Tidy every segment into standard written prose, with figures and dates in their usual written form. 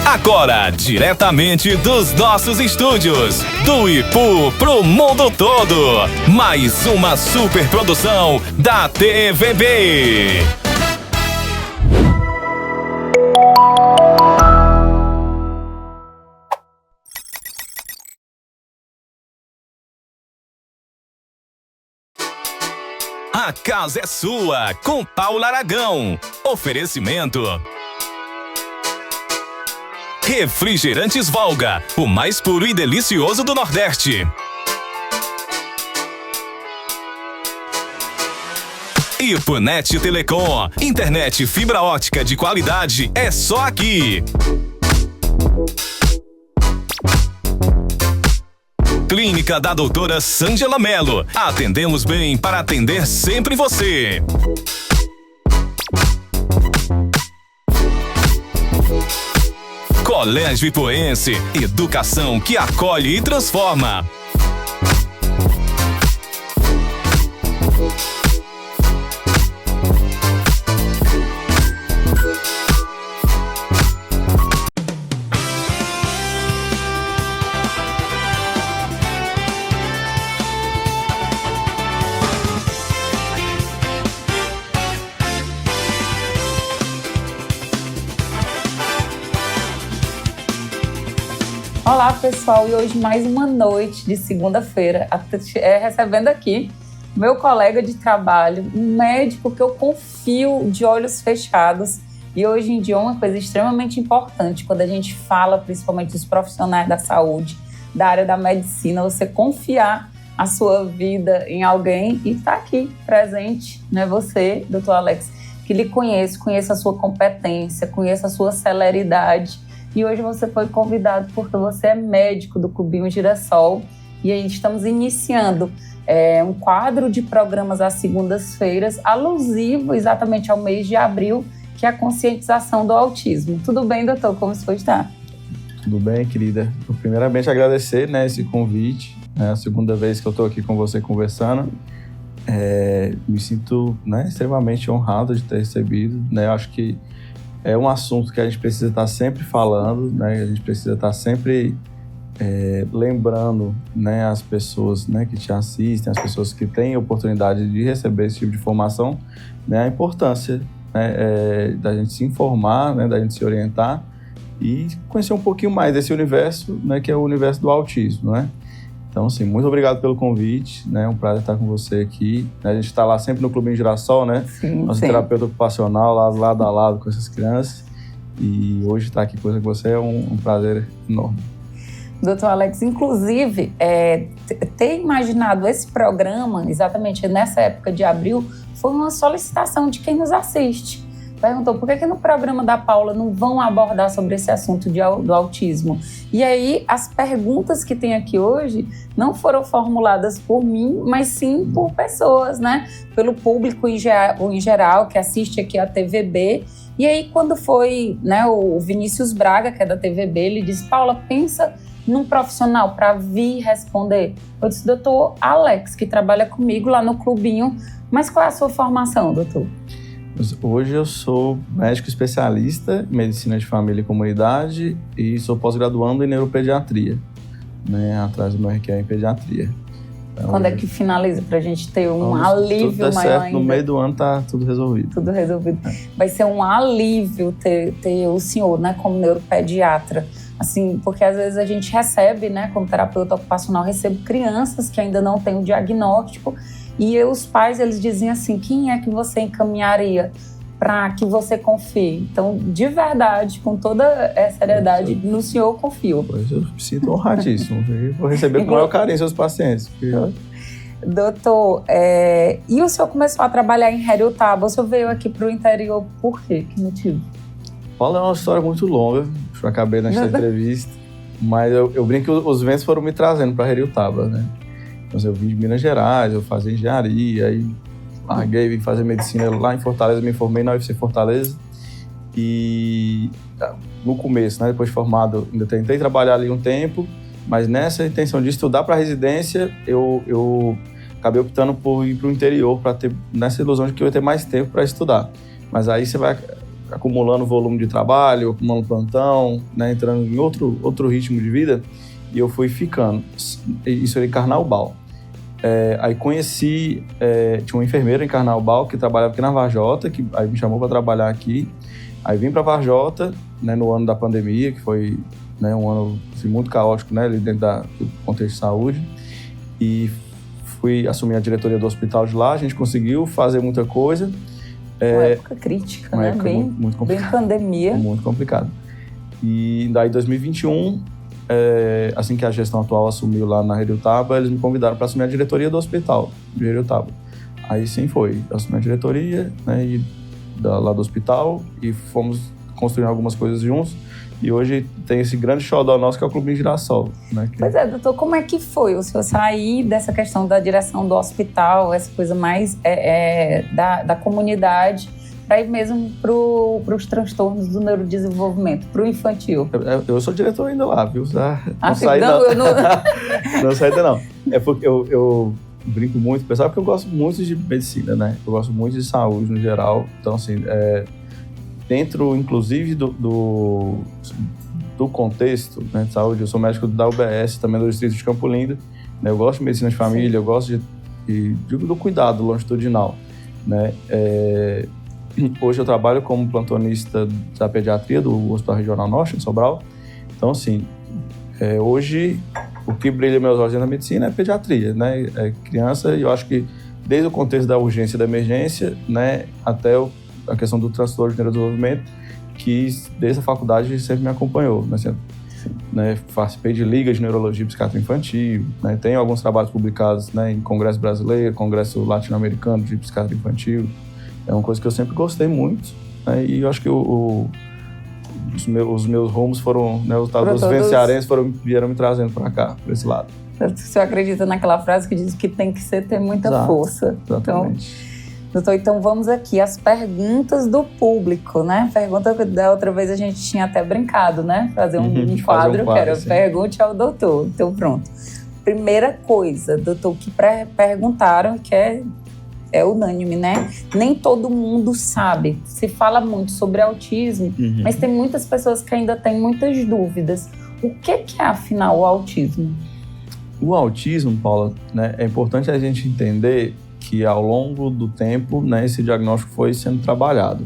Agora, diretamente dos nossos estúdios, do Ipu pro mundo todo, mais uma superprodução da TVB. A casa é sua, com Paula Aragão. Oferecimento: Refrigerantes Volga, o mais puro e delicioso do Nordeste. Ipunet Telecom, internet fibra ótica de qualidade é só aqui. Clínica da doutora Sângela Mello. Atendemos bem para atender sempre você. Colégio Ipuense, educação que acolhe e transforma. Olá pessoal, e hoje mais uma noite de segunda-feira, recebendo aqui meu colega de trabalho, um médico que eu confio de olhos fechados. E hoje em dia uma coisa extremamente importante, quando a gente fala principalmente dos profissionais da saúde, da área da medicina, você confiar a sua vida em alguém e está aqui presente, né? Você, doutor Alex, que lhe conheço a sua competência, conheço a sua celeridade. E hoje você foi convidado porque você é médico do Clubinho Girassol. E aí estamos iniciando um quadro de programas às segundas-feiras, alusivo exatamente ao mês de abril, que é a conscientização do autismo. Tudo bem, doutor? Como você está? Tudo bem, querida. Primeiramente, agradecer, esse convite. É a segunda vez que eu estou aqui com você conversando. Me sinto, extremamente honrado de ter recebido. Eu acho que é um assunto que a gente precisa estar sempre falando, A gente precisa estar sempre lembrando, as pessoas, que te assistem, as pessoas que têm oportunidade de receber esse tipo de informação, a importância, da gente se informar, da gente se orientar e conhecer um pouquinho mais desse universo, que é o universo do autismo, Então, assim, muito obrigado pelo convite, É um prazer estar com você aqui. A gente está lá sempre no Clubinho Girassol, Nosso terapeuta ocupacional, lá lado a lado com essas crianças. E hoje estar aqui com você é um prazer enorme. Doutor Alex, inclusive, ter imaginado esse programa, exatamente nessa época de abril, foi uma solicitação de quem nos assiste. Perguntou por que no programa da Paula não vão abordar sobre esse assunto do autismo. E aí, as perguntas que tem aqui hoje não foram formuladas por mim, mas sim por pessoas, Pelo público em geral que assiste aqui a TVB. E aí, quando foi o Vinícius Braga, que é da TVB, ele disse: Paula, pensa num profissional para vir responder. Eu disse: doutor Alex, que trabalha comigo lá no Clubinho. Mas qual é a sua formação, doutor? Hoje eu sou médico especialista em medicina de família e comunidade e sou pós-graduando em neuropediatria, atrás do meu RQE em pediatria. Então, quando é que finaliza pra gente ter um alívio tudo maior certo, ainda? No meio do ano tá tudo resolvido. Tudo resolvido. Vai ser um alívio ter o senhor, como neuropediatra. Assim, porque às vezes a gente recebe, como terapeuta ocupacional, recebo crianças que ainda não têm o diagnóstico. E os pais, eles dizem assim: quem é que você encaminharia para que você confie? Então, de verdade, com toda essa seriedade, no senhor eu confio. Pois eu me sinto honradíssimo. Vou receber com o maior carinho seus pacientes. Doutor, e o senhor começou a trabalhar em Heriotaba? O senhor veio aqui para o interior por quê? Que motivo? Paula, é uma história muito longa. Eu acabei nesta entrevista. Mas eu brinco que os ventos foram me trazendo para Heriotaba, Então, eu vim de Minas Gerais, eu fazia engenharia, aí larguei, vim fazer medicina lá em Fortaleza, me formei na UFC Fortaleza. E no começo, depois de formado, ainda tentei trabalhar ali um tempo, mas nessa intenção de estudar para residência, eu acabei optando por ir para o interior, para ter nessa ilusão de que eu ia ter mais tempo para estudar. Mas aí você vai acumulando volume de trabalho, acumulando plantão, né, entrando em outro ritmo de vida, e eu fui ficando. Isso era em Carnaubal. Aí conheci, tinha uma enfermeira em Carnaubal que trabalhava aqui na Varjota, que aí me chamou para trabalhar aqui. Aí vim para Varjota, né, no ano da pandemia, que foi, né, um ano assim, muito caótico, né, ali dentro do contexto de saúde. E fui assumir a diretoria do hospital de lá, a gente conseguiu fazer muita coisa. Uma época crítica, né? Época muito complicada. Bem pandemia. Muito complicado. E daí, em 2021, assim que a gestão atual assumiu lá na Heriotaba, eles me convidaram para assumir a diretoria do hospital de Heriotaba. Aí sim foi, eu assumi a diretoria, né, lá do hospital, e fomos construindo algumas coisas juntos. E hoje tem esse grande xodó nosso, que é o Clube Girassol. Né, Pois é, doutor, como é que foi o senhor sair dessa questão da direção do hospital, essa coisa mais da comunidade, para ir mesmo para os transtornos do neurodesenvolvimento, para o infantil? Eu sou diretor ainda lá, viu? Não saí não. Não saí ainda não. É porque eu brinco muito, pessoal, porque eu gosto muito de medicina, né? Eu gosto muito de saúde no geral. Então, assim, dentro, inclusive, do contexto, né, de saúde, eu sou médico da UBS, também do Distrito de Campo Lindo, né, eu gosto de medicina de família, sim, eu gosto do cuidado longitudinal, né, hoje eu trabalho como plantonista da pediatria do Hospital Regional Norte, em Sobral. Então, assim, hoje o que brilha meus olhos na medicina é pediatria, né, criança, e eu acho que desde o contexto da urgência e da emergência, né, até a questão do transtorno de neurodesenvolvimento, que desde a faculdade sempre me acompanhou. Né? Sempre, né, participei de ligas de neurologia e psiquiatria infantil, né? Tenho alguns trabalhos publicados, né, em Congresso Brasileiro, Congresso Latino-Americano de Psiquiatria Infantil. É uma coisa que eu sempre gostei muito, né? E eu acho que os meus rumos foram, né, os vivenciarenses vieram me trazendo para cá, para esse lado. O senhor acredita naquela frase que diz que tem que ter muita força. Exatamente. Doutor, então vamos aqui às perguntas do público, né? Pergunta que da outra vez a gente tinha até brincado, né? Fazer um quadro que era sim. Pergunte ao doutor. Então pronto. Primeira coisa, doutor, que perguntaram, que é unânime, né? Nem todo mundo sabe. Se fala muito sobre autismo, mas tem muitas pessoas que ainda têm muitas dúvidas. O que é, afinal, o autismo? O autismo, Paula, né, é importante a gente entender que ao longo do tempo, né, esse diagnóstico foi sendo trabalhado,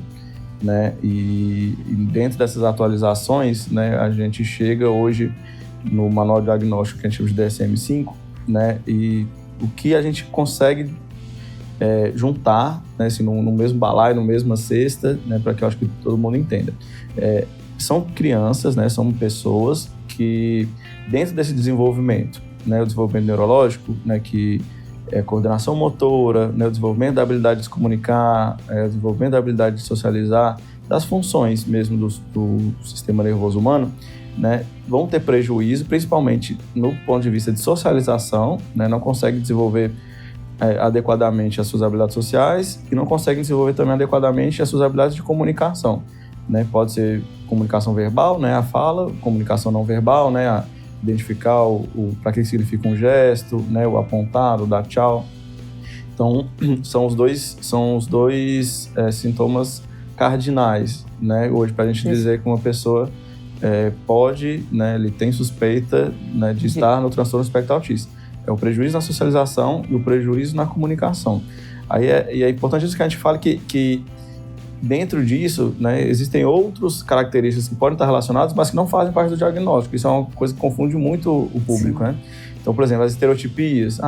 né, e dentro dessas atualizações, né, a gente chega hoje no manual de diagnóstico que a gente chama de DSM-5, né, e o que a gente consegue juntar, né, assim, no mesmo balaio, no mesma cesta, né, para que eu acho que todo mundo entenda. São crianças, né, são pessoas que dentro desse desenvolvimento, né, o desenvolvimento neurológico, né, que coordenação motora, né, o desenvolvimento da habilidade de se comunicar, o desenvolvimento da habilidade de socializar, das funções mesmo do sistema nervoso humano, né, vão ter prejuízo, principalmente no ponto de vista de socialização, né, não conseguem desenvolver adequadamente as suas habilidades sociais e não conseguem desenvolver também adequadamente as suas habilidades de comunicação, né, pode ser comunicação verbal, né, a fala, comunicação não verbal, né, a identificar para que significa um gesto, né, o apontar, o dar tchau. Então, são os dois sintomas cardinais, né, hoje, para a gente dizer que uma pessoa pode, né, ele tem suspeita, né, de estar no transtorno espectro autista. É o prejuízo na socialização e o prejuízo na comunicação. Aí é importante isso que a gente fale que dentro disso, né, existem outras características que podem estar relacionadas, mas que não fazem parte do diagnóstico. Isso é uma coisa que confunde muito o público, né? Então, por exemplo, as estereotipias,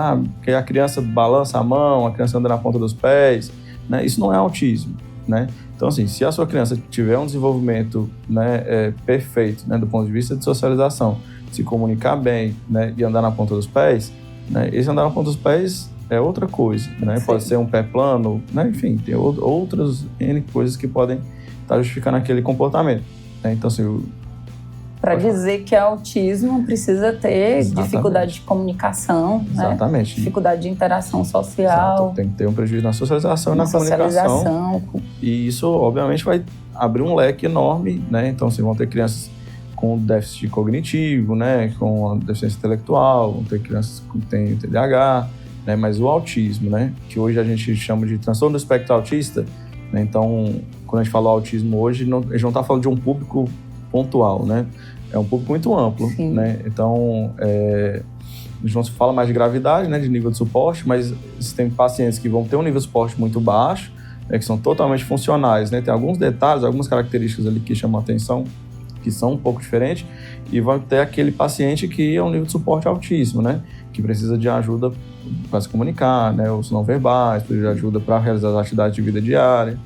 que a criança balança a mão, a criança anda na ponta dos pés, né? Isso não é autismo, né? Então, assim, se a sua criança tiver um desenvolvimento, né, perfeito, né, do ponto de vista de socialização, se comunicar bem, né, e andar na ponta dos pés, né, esse andar na ponta dos pés é outra coisa, né? Sim. Pode ser um pé plano, né? Enfim, tem outras N coisas que podem estar justificando aquele comportamento, né? Então, assim... Para dizer que é autismo, precisa ter exatamente. Dificuldade de comunicação, exatamente. Né? Dificuldade de interação social. Exato. Tem que ter um prejuízo na socialização e na comunicação. E isso, obviamente, vai abrir um leque enorme, né? Então, assim, vão ter crianças com déficit cognitivo, né? Com deficiência intelectual, vão ter crianças que têm TDAH, né? Mas o autismo, né? Que hoje a gente chama de transtorno do espectro autista, né? Então, quando a gente fala autismo hoje, a gente não está falando de um público pontual, né? É um público muito amplo, né? Então, a gente não se fala mais de gravidade, né, de nível de suporte, mas tem pacientes que vão ter um nível de suporte muito baixo, que são totalmente funcionais, né? Tem alguns detalhes, algumas características ali que chamam a atenção, que são um pouco diferentes, e vão ter aquele paciente que é um nível de suporte altíssimo, né? Que precisa de ajuda para se comunicar, né? Os não verbais, precisa de ajuda para realizar as atividades de vida diária,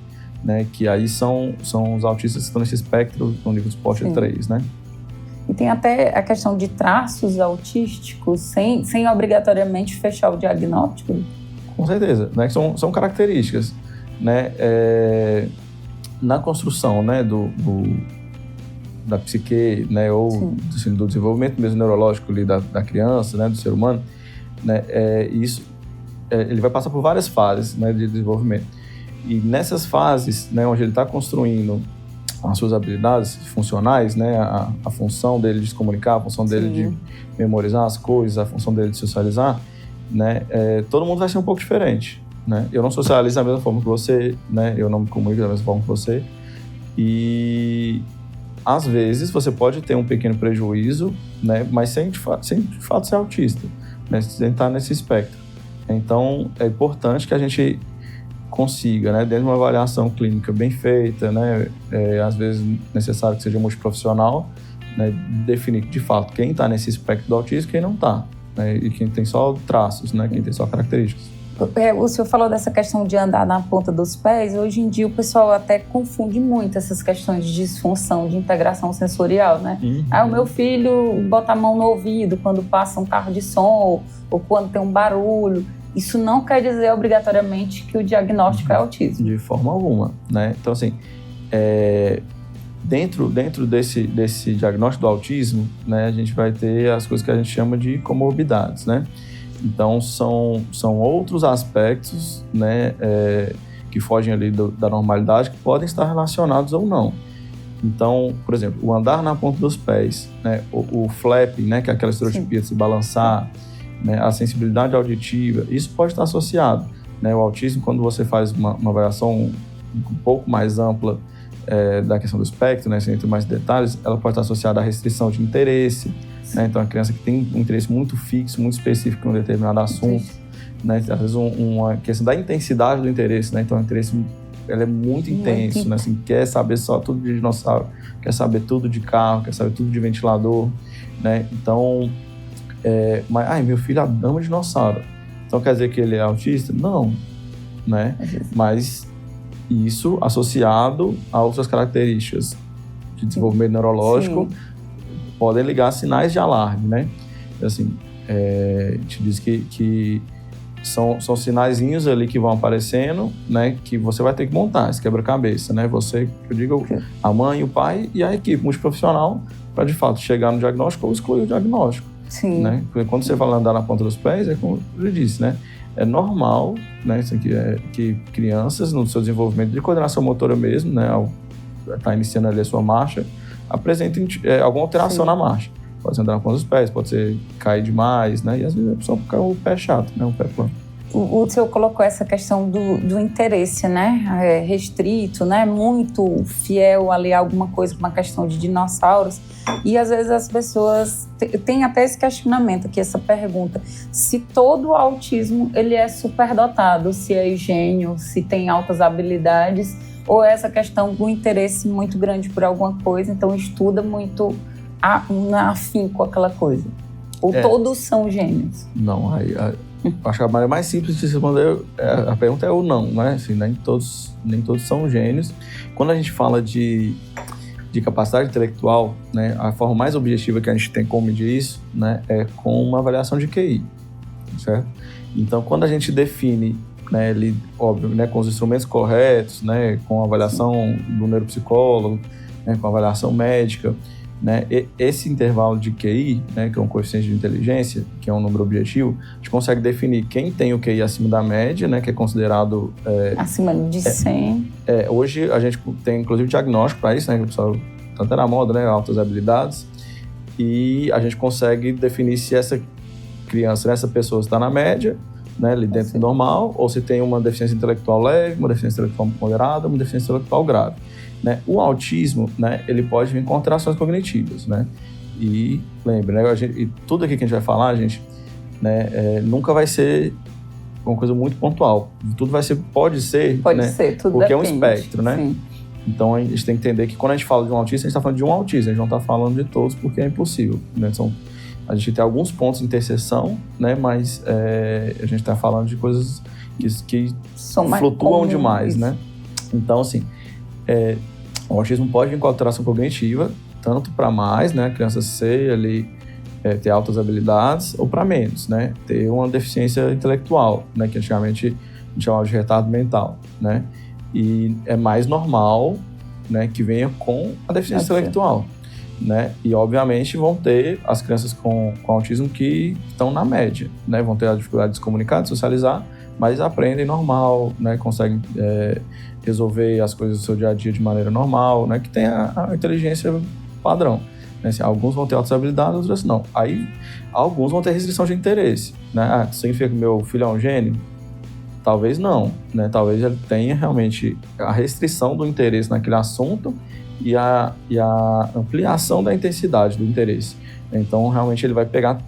né? Que aí são os autistas que estão nesse espectro no nível de suporte 3, né? E tem até a questão de traços autísticos, sem obrigatoriamente fechar o diagnóstico? Com certeza, né? São características, né? Na construção, né? Da psique, né? Ou assim, do desenvolvimento mesmo neurológico ali da criança, né? Do ser humano, né? Ele vai passar por várias fases, né? De desenvolvimento. E nessas fases, né? Onde ele está construindo as suas habilidades funcionais, né? A função dele de se comunicar, a função dele de memorizar as coisas, a função dele de socializar, né? Todo mundo vai ser um pouco diferente, né? Eu não socializo da mesma forma que você, né? Eu não me comunico da mesma forma que você. E às vezes você pode ter um pequeno prejuízo, né? Mas sem de fato ser autista, né? Sem estar nesse espectro. Então é importante que a gente consiga, né, dentro de uma avaliação clínica bem feita, né, às vezes necessário que seja multiprofissional, né, definir de fato quem está nesse espectro do autismo e quem não está, né, e quem tem só traços, né, quem tem só características. O senhor falou dessa questão de andar na ponta dos pés. Hoje em dia o pessoal até confunde muito essas questões de disfunção, de integração sensorial, né? O meu filho bota a mão no ouvido quando passa um carro de som ou quando tem um barulho. Isso não quer dizer obrigatoriamente que o diagnóstico é autismo. De forma alguma, né? Então, assim, dentro desse diagnóstico do autismo, né, a gente vai ter as coisas que a gente chama de comorbidades, né? Então, são outros aspectos, né, que fogem ali da normalidade, que podem estar relacionados ou não. Então, por exemplo, o andar na ponta dos pés, né, o flapping, né, que é aquela estereotipia de se balançar, né, a sensibilidade auditiva, isso pode estar associado, né? O autismo, quando você faz uma avaliação um pouco mais ampla da questão do espectro, né, sem entrar mais detalhes, ela pode estar associada à restrição de interesse, né? Então, a criança que tem um interesse muito fixo, muito específico em um determinado assunto, né? Às vezes uma questão da intensidade do interesse, né? Então, o interesse ele é muito intenso, né? Assim, quer saber só tudo de dinossauro, quer saber tudo de carro, quer saber tudo de ventilador, né? Então, mas meu filho ama dinossauro. Então quer dizer que ele é autista? Não, né? Mas isso associado a outras características de desenvolvimento neurológico podem ligar sinais de alarme, né? Assim, a gente diz que são sinaizinhos ali que vão aparecendo, né? Que você vai ter que montar esse quebra-cabeça, né? Você, eu digo, a mãe, o pai e a equipe multiprofissional para de fato chegar no diagnóstico ou excluir o diagnóstico. Sim. Né? Porque quando você fala andar na ponta dos pés, como eu disse, né? É normal, né? Isso aqui que crianças, no seu desenvolvimento de coordenação motora mesmo, né? Ao estar iniciando ali a sua marcha, apresentem alguma alteração na marcha. Pode ser andar na ponta dos pés, pode ser cair demais, né? E às vezes a pessoa fica o pé chato, né? O pé plano. O senhor colocou essa questão do interesse, né? Restrito, né? Muito fiel ali a alguma coisa, uma questão de dinossauros. E às vezes as pessoas têm até esse questionamento aqui, essa pergunta. Se todo o autismo ele é superdotado, se é gênio, se tem altas habilidades, ou essa questão do interesse muito grande por alguma coisa, então estuda muito afim com aquela coisa. Ou todos são gênios? Não, acho que a maneira mais simples de responder a pergunta é o não, né? Assim, nem todos são gênios. Quando a gente fala de capacidade intelectual, né, a forma mais objetiva que a gente tem como medir isso, né, é com uma avaliação de QI, certo? Então, quando a gente define, né, óbvio, né, com os instrumentos corretos, né, com a avaliação do neuropsicólogo, né, com a avaliação médica, né, esse intervalo de QI, né, que é um coeficiente de inteligência, que é um número objetivo, a gente consegue definir quem tem o QI acima da média, né, que é considerado... acima de 100. Hoje a gente tem, inclusive, diagnóstico para isso, né, que o pessoal está até na moda, né, altas habilidades, e a gente consegue definir se essa criança, essa pessoa está na média né, ali dentro do normal, ou se tem uma deficiência intelectual leve, uma deficiência intelectual moderada, uma deficiência intelectual grave. Né? O autismo, né, ele pode vir com alterações cognitivas, né? E lembre, né, e tudo aqui que a gente vai falar, gente, né, nunca vai ser uma coisa muito pontual. Tudo pode ser, Pode né, ser, tudo porque depende. é um espectro, né? Sim. Então a gente tem que entender que quando a gente fala de um autista, a gente está falando de um autista, a gente não está falando de todos porque é impossível, né? A gente tem alguns pontos de interseção, né? Mas a gente está falando de coisas que flutuam demais, né? Então, assim, o autismo pode vir com alteração cognitiva, tanto para mais, né? A criança ser ali, ter altas habilidades, ou para menos, né? Ter uma deficiência intelectual, né? Que antigamente a gente chamava de retardo mental, né? E é mais normal, né? Que venha com a deficiência intelectual. Né? E, obviamente, vão ter as crianças com autismo que estão na média, né? Vão ter a dificuldade de se comunicar, de socializar, mas aprendem normal, né? Conseguem resolver as coisas do seu dia a dia de maneira normal, né? Que tem a inteligência padrão. Né? Assim, alguns vão ter altas habilidades, outros não. Aí, alguns vão ter restrição de interesse. Né? Significa que meu filho é um gênio? Talvez não. Né? Talvez ele tenha realmente a restrição do interesse naquele assunto e a ampliação da intensidade do interesse. Então, realmente, ele vai pegar...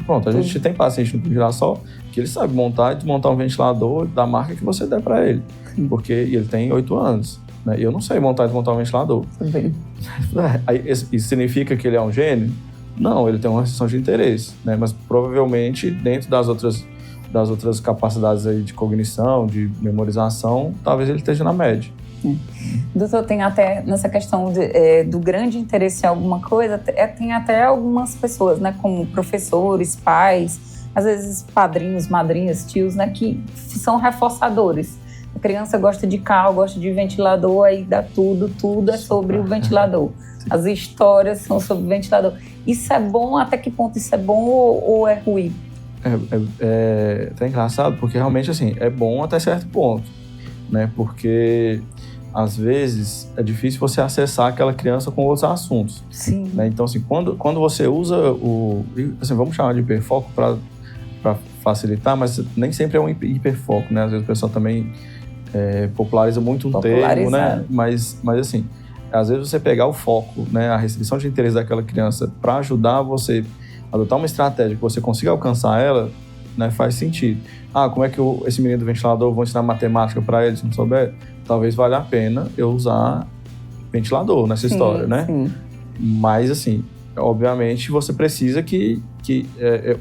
Pronto, a gente tem paciente no Girassol que ele sabe montar e desmontar um ventilador da marca que você der para ele. Porque ele tem 8 anos. Né? E eu não sei montar e desmontar um ventilador. Também. Isso significa que ele é um gênio? Não, ele tem uma restrição de interesse. Né? Mas, provavelmente, dentro das outras capacidades aí de cognição, de memorização, talvez ele esteja na média. Doutor, tem até nessa questão do grande interesse em alguma coisa, tem até algumas pessoas, né, como professores, pais, às vezes padrinhos, madrinhas, tios, né, que são reforçadores. A criança gosta de carro, gosta de ventilador, aí dá tudo é sobre o ventilador. As histórias são sobre o ventilador. Isso é bom? Até que ponto isso é bom ou é ruim? É até engraçado, porque realmente, assim, é bom até certo ponto, né, porque... Às vezes, é difícil você acessar aquela criança com outros assuntos. Sim. Né? Então, assim, quando você usa assim, vamos chamar de hiperfoco para facilitar, mas nem sempre é um hiperfoco, né? Às vezes o pessoal também populariza muito um termo, né? Mas, assim, às vezes você pegar o foco, né? A restrição de interesse daquela criança para ajudar você a adotar uma estratégia que você consiga alcançar ela, né? Faz sentido. Como é que esse menino do ventilador, vou ensinar matemática para ele, se não souber? Talvez valha a pena eu usar ventilador nessa história, né? Sim. Mas, assim, obviamente, você precisa que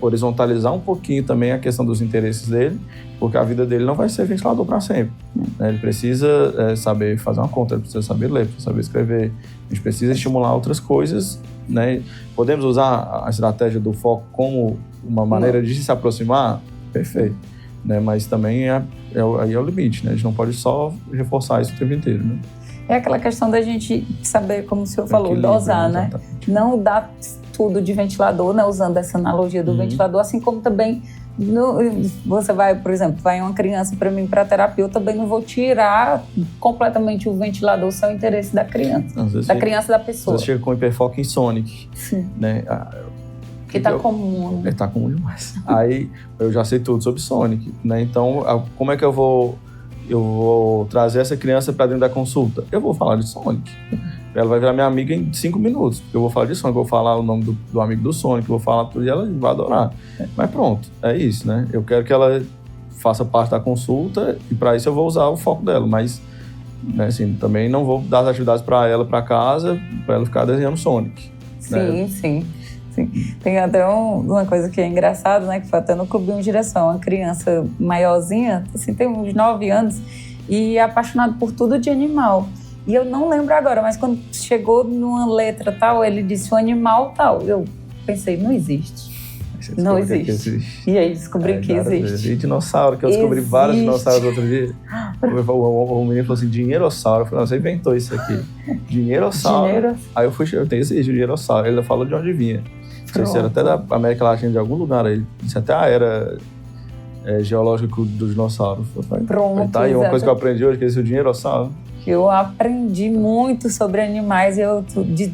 horizontalizar um pouquinho também a questão dos interesses dele, porque a vida dele não vai ser ventilador para sempre. Né? Ele precisa saber fazer uma conta, ele precisa saber ler, precisa saber escrever. A gente precisa estimular outras coisas, né? Podemos usar a estratégia do foco como uma maneira de se aproximar? Perfeito. Né? Mas também aí é o limite, né? A gente não pode só reforçar isso o tempo inteiro, né? É aquela questão da gente saber, como o senhor falou, dosar, né? Não dar tudo de ventilador, né? Usando essa analogia do ventilador, assim como também você vai, por exemplo, vai uma criança para mim para terapia, eu também não vou tirar completamente o ventilador sem o interesse da criança, da pessoa. Você chega com hiperfoco em Sonic, né? Que tá comum, né? Tá comum demais. Aí eu já sei tudo sobre Sonic, né? Então, como é que eu vou trazer essa criança para dentro da consulta? Eu vou falar de Sonic. Ela vai virar minha amiga em 5 minutos. Eu vou falar de Sonic, eu vou falar o nome do amigo do Sonic, eu vou falar tudo e ela vai adorar. Mas pronto, é isso, né? Eu quero que ela faça parte da consulta e para isso eu vou usar o foco dela, mas, né, assim, também não vou dar as atividades para ela para casa, para ela ficar desenhando Sonic. Sim, né? Sim. Tem até uma coisa que é engraçada, né? Que foi até no Clube de Direção. Uma criança maiorzinha, assim, tem uns 9 anos, e é apaixonado por tudo de animal. E eu não lembro agora, mas quando chegou numa letra tal, ele disse o animal tal. Eu pensei, não existe. Não existe. E aí descobri que existe. E dinossauro, que eu descobri vários dinossauros outro dia. O menino falou assim, dinheirossauro. Eu falei, não, você inventou isso aqui. Dinheirossauro. Aí eu tenho esse dinheirossauro. Ele falou de onde vinha. Não sei se era até da América Latina, de algum lugar aí. Disse até a era geológica do dinossauro. Pronto, tá aí uma coisa que eu aprendi hoje, que é esse dinheirossauro. Eu aprendi muito sobre animais e eu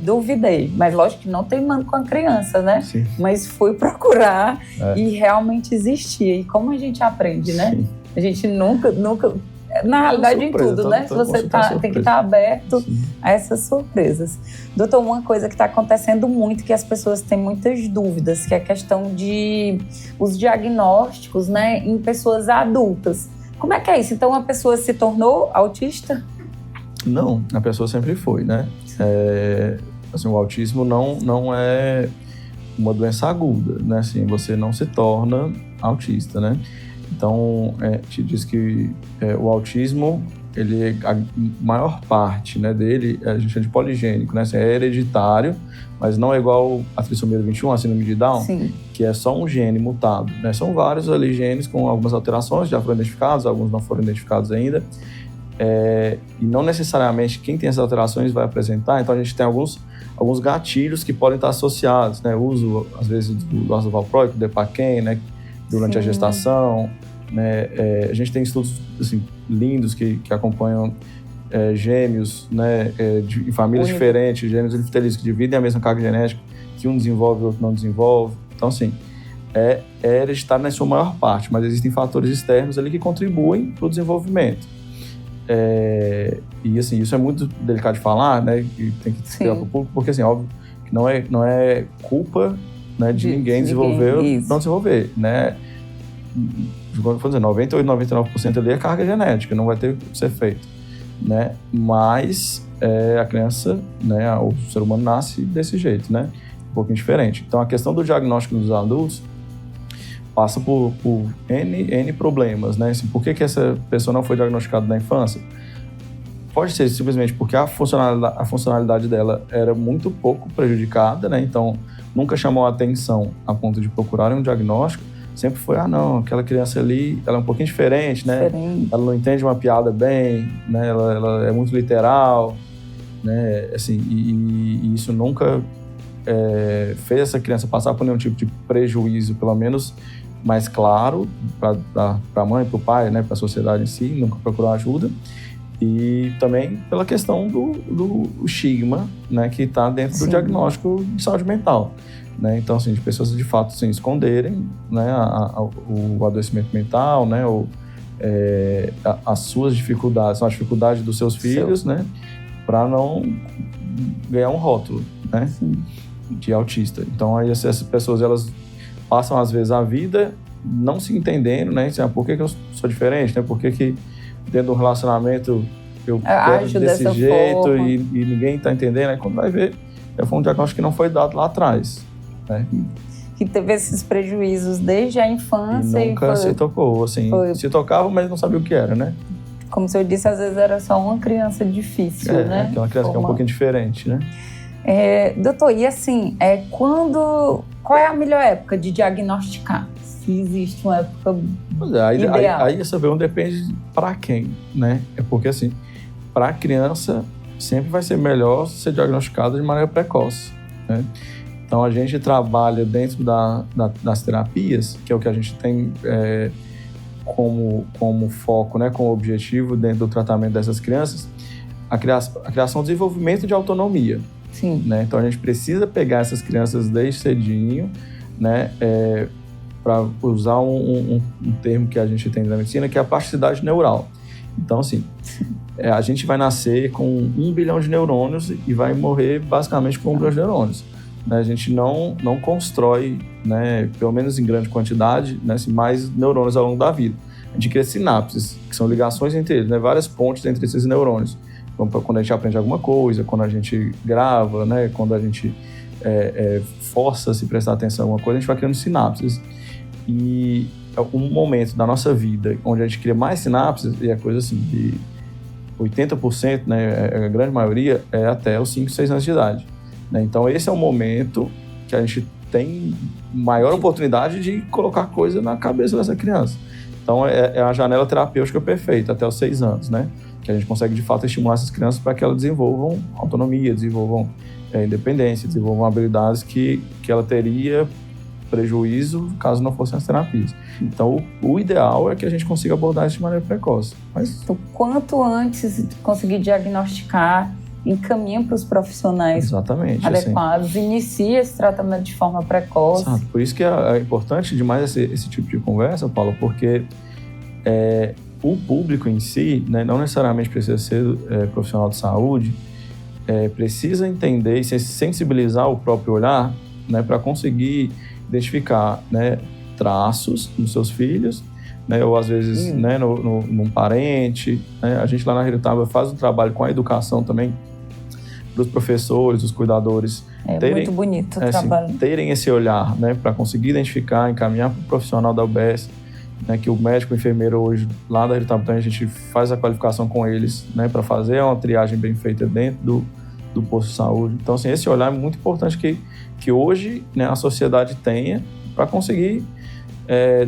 duvidei. Mas lógico que não teimando com a criança, né? Sim. Mas fui procurar e realmente existia. E como a gente aprende, né? Sim. A gente nunca... Na realidade, surpresa, em tudo, né? Se você tem que estar aberto a essas surpresas. Doutor, uma coisa que está acontecendo muito, que as pessoas têm muitas dúvidas, que é a questão de os diagnósticos, né, em pessoas adultas. Como é que é isso? Então, a pessoa se tornou autista? Não, a pessoa sempre foi, né? Assim, o autismo não é uma doença aguda, né? Assim, você não se torna autista, né? Então, te diz que o autismo, a maior parte, né, dele, a gente chama de poligênico, né? Assim, é hereditário, mas não é igual a trissomia 21, a síndrome de Down, Sim. Que é só um gene mutado, né? São vários ali genes com algumas alterações, já foram identificados, alguns não foram identificados ainda. E não necessariamente quem tem essas alterações vai apresentar, então a gente tem alguns gatilhos que podem estar associados, né? O uso, às vezes, do ácido valproico, do Epaquem, né? Durante a gestação, né? A gente tem estudos assim, lindos que acompanham gêmeos, né? Em famílias diferentes, gêmeos unifelizes que dividem a mesma carga genética, que um desenvolve e o outro não desenvolve. Então, assim, é hereditário na sua maior parte, mas existem fatores externos ali que contribuem para o desenvolvimento. E assim, isso é muito delicado de falar, né? E tem que explicar para o público, porque assim, óbvio que não é culpa, né, de ninguém desenvolver ou não desenvolver, né? Vou dizer, 98, 99% ali é carga genética, não vai ter que ser feito, né? Mas a criança, né, o ser humano nasce desse jeito, né? Um pouquinho diferente. Então, a questão do diagnóstico dos adultos passa por N problemas, né? Assim, por que essa pessoa não foi diagnosticada na infância? Pode ser simplesmente porque a funcionalidade dela era muito pouco prejudicada, né? Então, nunca chamou a atenção a ponto de procurar um diagnóstico. Sempre foi, não, aquela criança ali, ela é um pouquinho diferente, né? Ela não entende uma piada bem, né? Ela é muito literal, né? Assim, e isso nunca fez essa criança passar por nenhum tipo de prejuízo, pelo menos mais claro, para a mãe, para o pai, né? Para a sociedade em si, nunca procurou ajuda. E também pela questão do estigma, né, que está dentro do diagnóstico de saúde mental, né? Então, assim, de pessoas de fato assim, esconderem, né, o adoecimento mental, né, as suas dificuldades, a dificuldade dos seus filhos, né, para não ganhar um rótulo, né, de autista. Então, aí essas pessoas, elas passam às vezes a vida não se entendendo, né, assim, por que eu sou diferente, né, por que dentro do relacionamento eu quero desse jeito e ninguém está entendendo, aí quando vai ver, foi um diagnóstico que não foi dado lá atrás, né? Que teve esses prejuízos desde a infância. E nunca se tocou, assim, se tocava, mas não sabia o que era, né? Como eu disse, às vezes era só uma criança difícil, né? É uma criança que é um pouquinho diferente, né? Doutor, e assim, qual é a melhor época de diagnosticar? Se existe uma época ideal. Aí essa pergunta depende para quem, né? É porque, assim, para a criança sempre vai ser melhor ser diagnosticada de maneira precoce, né? Então, a gente trabalha dentro das terapias, que é o que a gente tem como foco, né, como objetivo dentro do tratamento dessas crianças, a criação e desenvolvimento de autonomia. Sim. Né? Então, a gente precisa pegar essas crianças desde cedinho, né, para usar um termo que a gente tem na medicina, que é a plasticidade neural. Então, assim, a gente vai nascer com 1 bilhão de neurônios e vai morrer basicamente com 1 bilhão de neurônios. Né? A gente não constrói, né, pelo menos em grande quantidade, né, assim, mais neurônios ao longo da vida. A gente cria sinapses, que são ligações entre eles, né, várias pontes entre esses neurônios. Então, quando a gente aprende alguma coisa, quando a gente grava, né, quando a gente força a se prestar atenção em alguma coisa, a gente vai criando sinapses. E um momento da nossa vida onde a gente cria mais sinapses, e é coisa assim de 80%, né, a grande maioria, é até os 5, 6 anos de idade. Né? Então, esse é o momento que a gente tem maior oportunidade de colocar coisa na cabeça dessa criança. Então, é a janela terapêutica perfeita, até os 6 anos, né? Que a gente consegue, de fato, estimular essas crianças para que elas desenvolvam autonomia, desenvolvam independência, desenvolvam habilidades que ela teria prejuízo caso não fossem as terapias. Então, o ideal é que a gente consiga abordar isso de maneira precoce. Mas então, quanto antes conseguir diagnosticar, encaminha para os profissionais exatamente, adequados, assim, inicia esse tratamento de forma precoce. Exato. Por isso que é importante demais esse tipo de conversa, Paulo, porque o público em si, né, não necessariamente precisa ser profissional de saúde, precisa entender e se sensibilizar o próprio olhar, né, para conseguir identificar, né, traços nos seus filhos, né, ou às vezes né, num parente. Né? A gente lá na Heritaba faz um trabalho com a educação também, dos professores, dos cuidadores. Muito bonito o trabalho. Terem esse olhar, né, para conseguir identificar, encaminhar para o profissional da UBS, né, que o médico, o enfermeiro hoje, lá da Heritaba, a gente faz a qualificação com eles, né, para fazer uma triagem bem feita dentro do posto de saúde. Então, assim, esse olhar é muito importante que hoje, né, a sociedade tenha para conseguir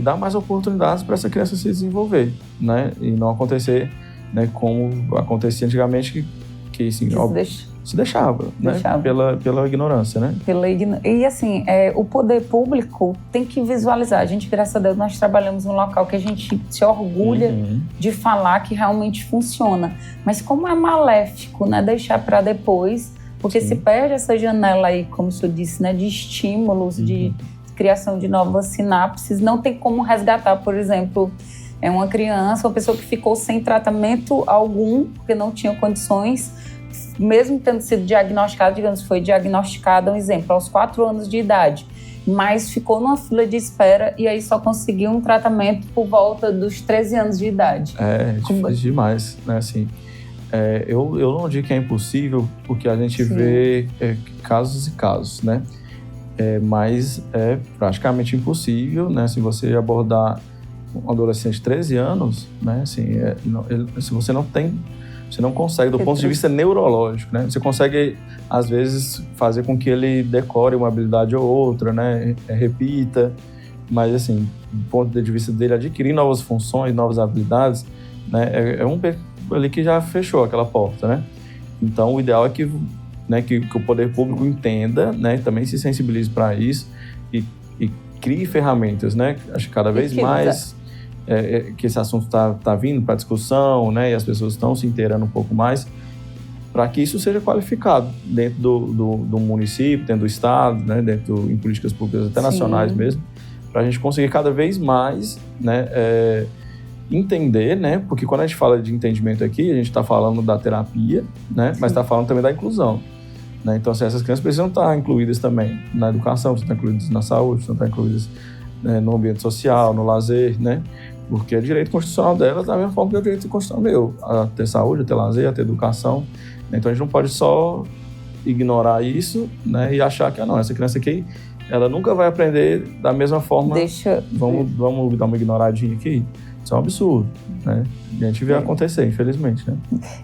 dar mais oportunidades para essa criança se desenvolver, né, e não acontecer, né, como acontecia antigamente, que assim, se deixava, né? Pela ignorância, né? E assim, o poder público tem que visualizar. A gente, graças a Deus, nós trabalhamos num local que a gente se orgulha de falar que realmente funciona. Mas como é maléfico, né? Deixar para depois, porque se perde essa janela aí, como o senhor disse, né? De estímulos, de criação de novas sinapses. Não tem como resgatar, por exemplo, uma criança, uma pessoa que ficou sem tratamento algum, porque não tinha condições, mesmo tendo sido diagnosticada, digamos, foi diagnosticada, um exemplo, aos 4 anos de idade, mas ficou numa fila de espera e aí só conseguiu um tratamento por volta dos 13 anos de idade. É difícil demais, né, assim, eu não digo que é impossível, porque a gente vê casos e casos, né, mas é praticamente impossível, né, se você abordar um adolescente de 13 anos, né, assim, se você não tem, você não consegue, do ponto de vista neurológico, né? Você consegue, às vezes, fazer com que ele decore uma habilidade ou outra, né? Repita, mas, assim, do ponto de vista dele adquirir novas funções, novas habilidades, né? É um ali que já fechou aquela porta, né? Então, o ideal é que o poder público entenda, né? Também se sensibilize para isso e crie ferramentas, né? Acho que cada vez mais... que esse assunto está vindo para discussão, né, e as pessoas estão se inteirando um pouco mais, para que isso seja qualificado dentro do município, dentro do estado, né, em políticas públicas até nacionais mesmo, para a gente conseguir cada vez mais, né, entender, né, porque quando a gente fala de entendimento aqui, a gente está falando da terapia, né, mas está falando também da inclusão. Né? Então, assim, essas crianças precisam estar incluídas também na educação, precisam estar incluídas na saúde, precisam estar incluídas, né, no ambiente social, no lazer, né? Porque é direito constitucional delas da mesma forma que é o direito constitucional meu, a ter saúde, a ter lazer, a ter educação. Então a gente não pode só ignorar isso, né, e achar que essa criança aqui, ela nunca vai aprender da mesma forma. Vamos dar uma ignoradinha aqui. Isso é um absurdo, né? E a gente vê acontecer, infelizmente, né?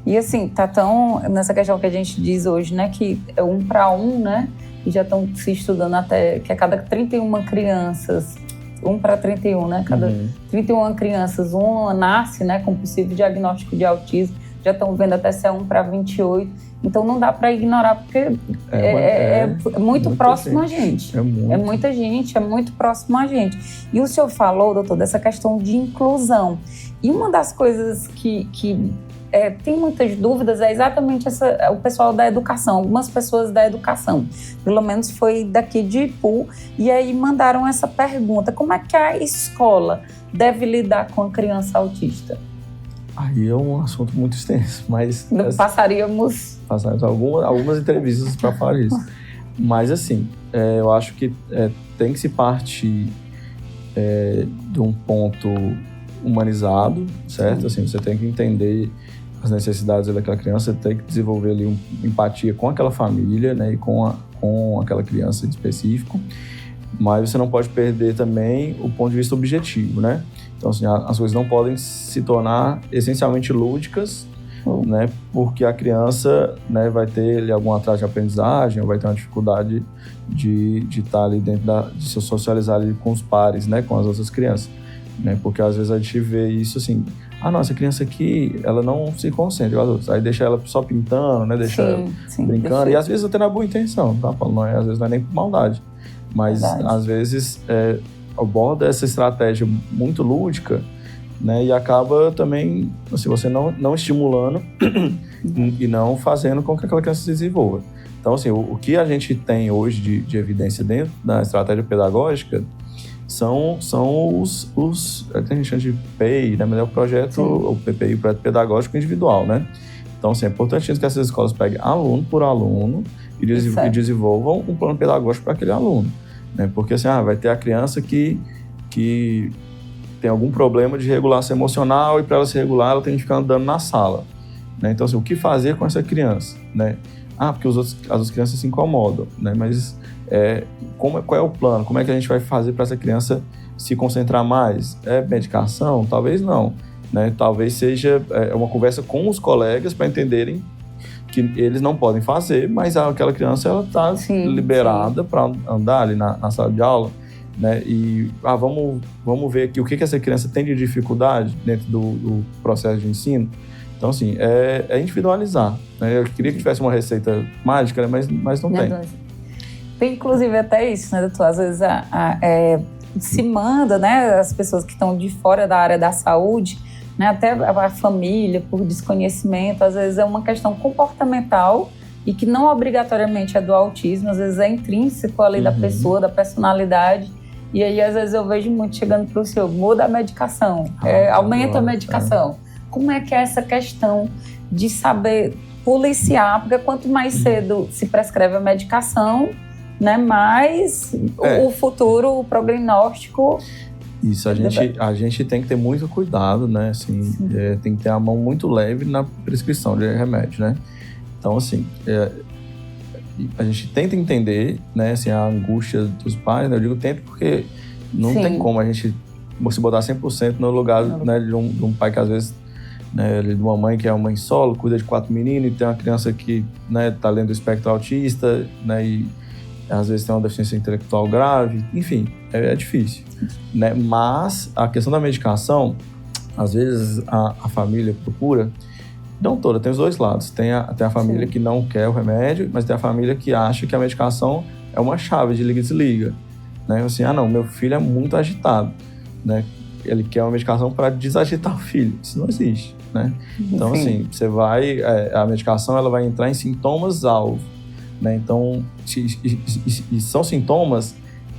E assim, tá tão nessa questão que a gente diz hoje, né, que é 1 para 1, né? E já estão se estudando até que a cada 31 crianças, 1 para 31, né? Cada 31 crianças, uma nasce, né, com possível diagnóstico de autismo. Já estão vendo até ser 1 para 28. Então não dá para ignorar, porque é muito próximo a gente. É muita gente, é muito próximo a gente. E o senhor falou, doutor, dessa questão de inclusão. E uma das coisas que tem muitas dúvidas é exatamente o pessoal da educação, algumas pessoas da educação, pelo menos foi daqui de Ipu, e aí mandaram essa pergunta: como é que a escola deve lidar com a criança autista? Aí é um assunto muito extenso, mas... Passaríamos algumas entrevistas para falar isso. Mas, assim, eu acho que tem que se partir de um ponto humanizado, certo? Assim, você tem que entender as necessidades daquela criança, você tem que desenvolver ali uma empatia com aquela família, né, e com aquela criança em específico, mas você não pode perder também o ponto de vista objetivo, né? Então, assim, as coisas não podem se tornar essencialmente lúdicas, né, porque a criança, né, vai ter ali algum atraso de aprendizagem, ou vai ter uma dificuldade de estar ali dentro de se socializar ali com os pares, né, com as outras crianças, né, porque às vezes a gente vê isso assim: essa criança aqui, ela não se concentra com as outras, aí deixa ela só pintando, né, deixa ela brincando, e às vezes até na boa intenção, tá? Às vezes não é nem por maldade, Mas, às vezes, aborda essa estratégia muito lúdica, né? E acaba também, assim, você não estimulando e não fazendo com que aquela criança se desenvolva. Então, assim, o que a gente tem hoje de evidência dentro da estratégia pedagógica são os a gente chama de PEI, né? Mas é o projeto, o PPI, o projeto pedagógico individual, né? Então, assim, é importante que essas escolas peguem aluno por aluno e desenvolvam um plano pedagógico para aquele aluno, né? Porque, assim, vai ter a criança que tem algum problema de regulação emocional e para ela se regular, ela tem que ficar andando na sala, né? Então, assim, o que fazer com essa criança, né? Porque as outras crianças se incomodam, né? Mas qual é o plano? Como é que a gente vai fazer para essa criança se concentrar mais? É medicação? Talvez não, né? Talvez seja uma conversa com os colegas para entenderem que eles não podem fazer, mas aquela criança ela está liberada para andar ali na sala de aula, né? E vamos ver aqui o que essa criança tem de dificuldade dentro do processo de ensino. Então, assim, é individualizar, né? Eu queria que tivesse uma receita mágica, né? mas não tem. Tem, inclusive, até isso, né, doutor? Às vezes se manda, né, as pessoas que estão de fora da área da saúde, né, até a família, por desconhecimento, às vezes é uma questão comportamental e que não obrigatoriamente é do autismo, às vezes é intrínseco ali da pessoa, da personalidade. E aí, às vezes, eu vejo muito chegando para o senhor, muda a medicação, aumenta a medicação. Como é que é essa questão de saber policiar? Porque quanto mais cedo se prescreve a medicação, né, mais o futuro, o prognóstico... Isso, a gente tem que ter muito cuidado, né? Assim, tem que ter a mão muito leve na prescrição de remédio, né? Então, assim, a gente tenta entender, né, assim, a angústia dos pais, né? Eu digo tenta porque não tem como a gente se botar 100% no lugar, né, de um pai que às vezes, né, de uma mãe que é uma mãe solo, cuida de 4 meninos e tem uma criança que, né, tá dentro do espectro autista, né, e às vezes tem uma deficiência intelectual grave, enfim, é difícil, né? Mas a questão da medicação, às vezes a família procura, não toda, tem os dois lados. Tem a família que não quer o remédio, mas tem a família que acha que a medicação é uma chave de liga e desliga, né? Assim, não, meu filho é muito agitado, né? Ele quer uma medicação para desagitar o filho. Isso não existe, né? Então, assim, você vai... a medicação, ela vai entrar em sintomas-alvo, né? Então, e são sintomas...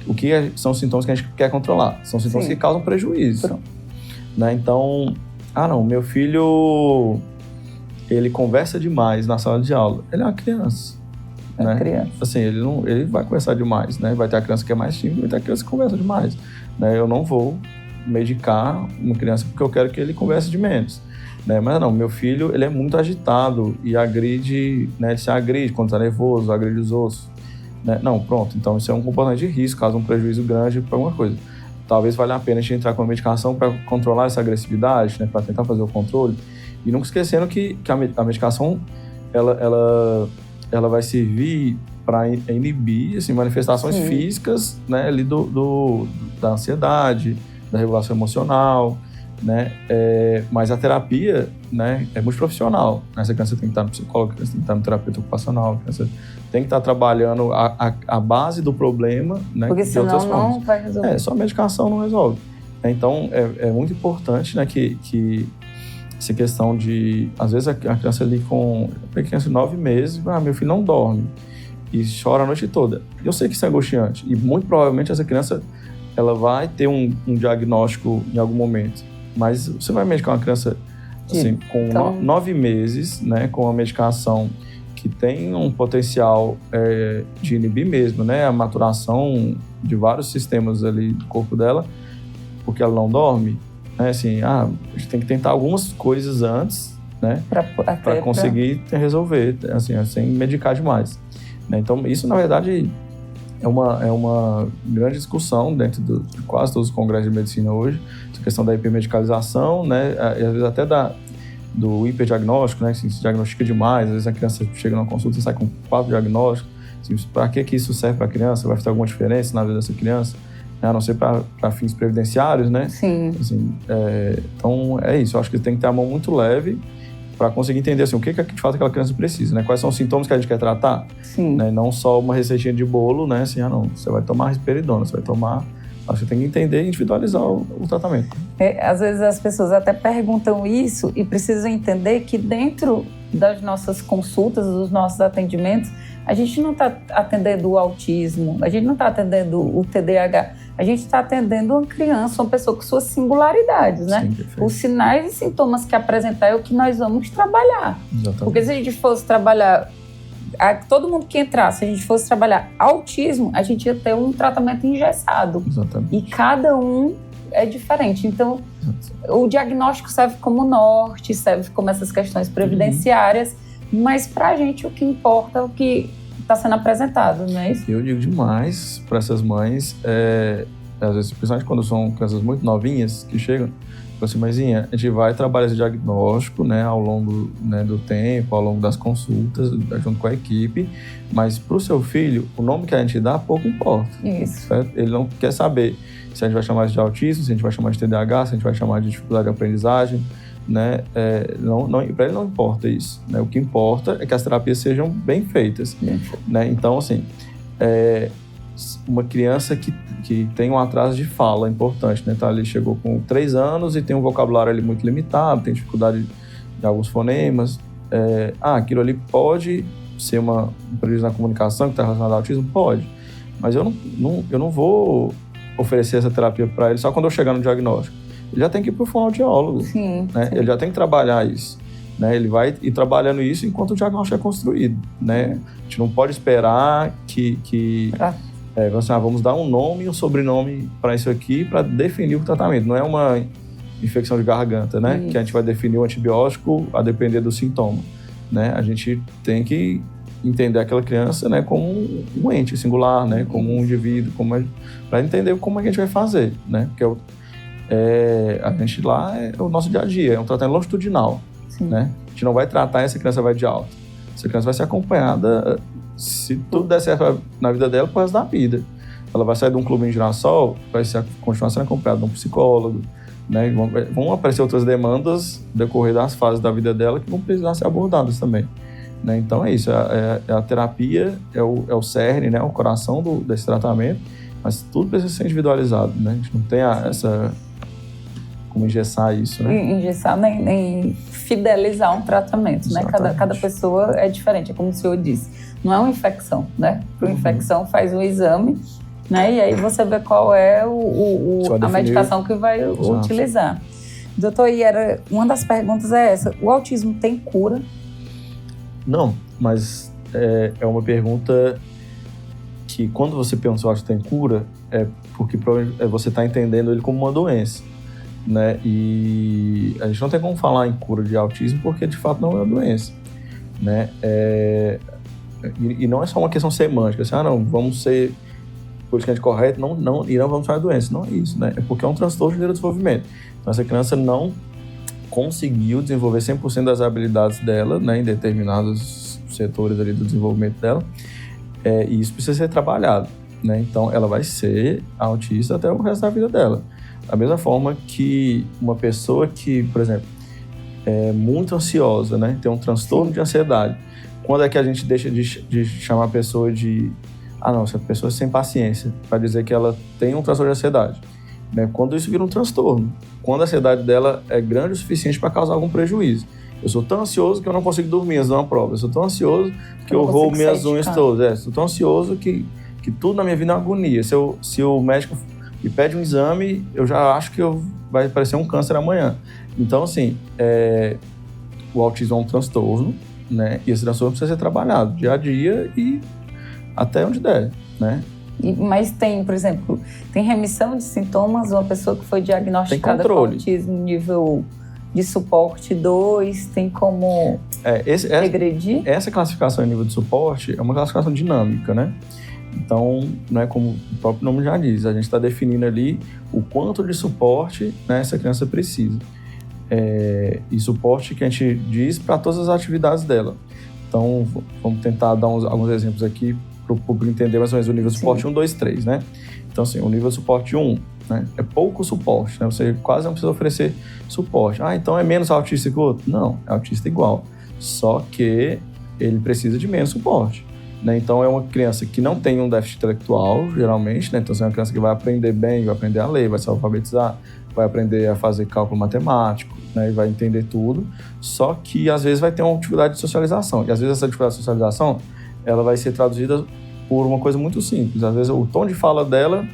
O que são sintomas que a gente quer controlar? São sintomas que causam prejuízo, né? Então, não, meu filho... ele conversa demais na sala de aula. Ele é uma criança, né? Assim, ele vai conversar demais, né? Vai ter a criança que é mais tímida, vai ter a criança que conversa demais, né? Eu não vou medicar uma criança porque eu quero que ele converse de menos, né? Mas não, meu filho, ele é muito agitado e agride, né? Ele se agride quando está nervoso, agride os outros, né? Não, pronto. Então, isso é um componente de risco, causa um prejuízo grande para alguma coisa. Talvez valha a pena a gente entrar com uma medicação para controlar essa agressividade, né? Para tentar fazer o controle. E nunca esquecendo que a medicação, ela vai servir para inibir, assim, manifestações físicas, né, ali da ansiedade, da regulação emocional, né? Mas a terapia, né, é multiprofissional. Essa criança tem que estar no psicólogo, a criança tem que estar no terapeuta ocupacional, a criança tem que estar trabalhando a base do problema, né? Porque senão não vai resolver. Só a medicação não resolve. Então, é muito importante, né, que essa questão de... Às vezes a criança ali com... A criança de 9 meses, meu filho não dorme e chora a noite toda. Eu sei que isso é angustiante e muito provavelmente essa criança ela vai ter um diagnóstico em algum momento. Mas você vai medicar uma criança assim, com 9 meses, né, com uma medicação que tem um potencial de inibir mesmo, né, a maturação de vários sistemas ali do corpo dela, porque ela não dorme. Assim, a gente tem que tentar algumas coisas antes, né, para conseguir resolver, assim, sem medicar demais, né? Então, isso, na verdade, é uma grande discussão dentro de quase todos os congressos de medicina hoje, essa questão da hipermedicalização, né, e às vezes até do hiperdiagnóstico, né, assim, se diagnostica demais, às vezes a criança chega numa consulta e sai com 4 diagnósticos, assim, para que isso serve para a criança? Vai fazer alguma diferença na vida dessa criança? A não ser para fins previdenciários, né? Sim. Assim, então, é isso. Eu acho que tem que ter a mão muito leve para conseguir entender assim, o que de fato aquela criança precisa, né? Quais são os sintomas que a gente quer tratar. Sim. Né? Não só uma receitinha de bolo, né? Assim, você vai tomar risperidona, você vai tomar... Você tem que entender e individualizar o tratamento. Às vezes as pessoas até perguntam isso e precisam entender que dentro das nossas consultas, dos nossos atendimentos, a gente não está atendendo o autismo, a gente não está atendendo o TDAH, a gente está atendendo uma criança, uma pessoa com suas singularidades, né? Sim, os sinais e sintomas que apresentar é o que nós vamos trabalhar. Exatamente. Porque se a gente fosse trabalhar... todo mundo que entrasse, se a gente fosse trabalhar autismo, a gente ia ter um tratamento engessado. Exatamente. E cada um é diferente. Então, o diagnóstico serve como norte, serve como essas questões previdenciárias, mas pra gente o que importa é o que está sendo apresentado, não é isso? Eu digo demais para essas mães, às vezes, principalmente quando são crianças muito novinhas que chegam, assim, mãezinha, a gente vai trabalhar esse diagnóstico, né, ao longo, né, do tempo, ao longo das consultas, junto com a equipe, mas para o seu filho, o nome que a gente dá pouco importa. Isso. Certo? Ele não quer saber se a gente vai chamar de autismo, se a gente vai chamar de TDAH, se a gente vai chamar de dificuldade de aprendizagem, né? Para ele não importa isso, né? O que importa é que as terapias sejam bem feitas, né? Então, assim, uma criança que tem um atraso de fala importante, né? Tá ali, chegou com 3 anos e tem um vocabulário ali muito limitado, tem dificuldade de alguns fonemas. Aquilo ali pode ser um prejuízo na comunicação que está relacionado ao autismo? Pode. Mas eu não vou oferecer essa terapia para ele só quando eu chegar no diagnóstico. Ele já tem que ir para o fonoaudiólogo. Sim, né? Sim. Ele já tem que trabalhar isso. Né? Ele vai ir trabalhando isso enquanto o diagnóstico é construído. Né? A gente não pode esperar vamos dar um nome e um sobrenome para isso aqui para definir o tratamento. Não é uma infecção de garganta, né? Que a gente vai definir o antibiótico a depender do sintoma. Né? A gente tem que entender aquela criança, né, como um ente singular, né? Como um indivíduo, para entender como é que a gente vai fazer. Né? Porque a gente lá é o nosso dia a dia, é um tratamento longitudinal. Né? A gente não vai tratar e essa criança vai de alta. Essa criança vai ser acompanhada, se tudo der certo na vida dela, pro resto da vida. Ela vai sair de um clube em Girassol, vai continuar sendo acompanhada de um psicólogo, né? Vão aparecer outras demandas no decorrer das fases da vida dela que vão precisar ser abordadas também. Né? Então é isso, a terapia é o cerne, né? O coração desse tratamento, mas tudo precisa ser individualizado. Né? A gente não tem como engessar isso, né? Engessar nem fidelizar um tratamento, né? Cada pessoa é diferente, é como o senhor disse. Não é uma infecção, né? Para uma infecção faz um exame, né? E aí você vê qual é a medicação que vai utilizar. Doutor, uma das perguntas é essa. O autismo tem cura? Não, mas é uma pergunta que quando você pensa que o autismo tem cura, é porque você está entendendo ele como uma doença. Né? E a gente não tem como falar em cura de autismo porque de fato não é uma doença, né? E não é só uma questão semântica, assim, vamos ser politicamente correto, não vamos falar doença, não é isso, né? É porque é um transtorno de neurodesenvolvimento. Então essa criança não conseguiu desenvolver 100% das habilidades dela, né, em determinados setores ali do desenvolvimento dela, e isso precisa ser trabalhado, né? Então ela vai ser autista até o resto da vida dela. Da mesma forma que uma pessoa que, por exemplo, é muito ansiosa, né, tem um transtorno de ansiedade, quando é que a gente deixa de chamar a pessoa de... essa pessoa é sem paciência, para dizer que ela tem um transtorno de ansiedade. Né? Quando isso vira um transtorno. Quando a ansiedade dela é grande o suficiente para causar algum prejuízo. Eu sou tão ansioso que eu não consigo dormir antes de uma prova. Eu sou tão ansioso que eu roubo minhas unhas todas. Eu sou tão ansioso que tudo na minha vida é uma agonia. Se o médico me pede um exame, eu já acho que vai aparecer um câncer amanhã. Então, assim, o autismo é um transtorno, né? E esse transtorno precisa ser trabalhado dia a dia e até onde der, né? Mas tem, por exemplo, tem remissão de sintomas, uma pessoa que foi diagnosticada com autismo nível de suporte 2, tem como regredir? Essa classificação em nível de suporte é uma classificação dinâmica, né? Então, né, como o próprio nome já diz, a gente está definindo ali o quanto de suporte, né, essa criança precisa. E suporte que a gente diz para todas as atividades dela. Então, vamos tentar dar alguns exemplos aqui o público entender mais ou menos o nível de suporte Sim. 1, 2, 3, né? Então, assim, o nível de suporte 1, né, é pouco suporte, né? Você quase não precisa oferecer suporte. Então é menos autista que o outro? Não, é autista igual. Só que ele precisa de menos suporte, né? Então é uma criança que não tem um déficit intelectual, geralmente, né? Então é uma criança que vai aprender bem, vai aprender a ler, vai se alfabetizar, vai aprender a fazer cálculo matemático, né? E vai entender tudo. Só que às vezes vai ter uma dificuldade de socialização. E às vezes essa dificuldade de socialização, ela vai ser traduzida por uma coisa muito simples. Às vezes o tom de fala dela,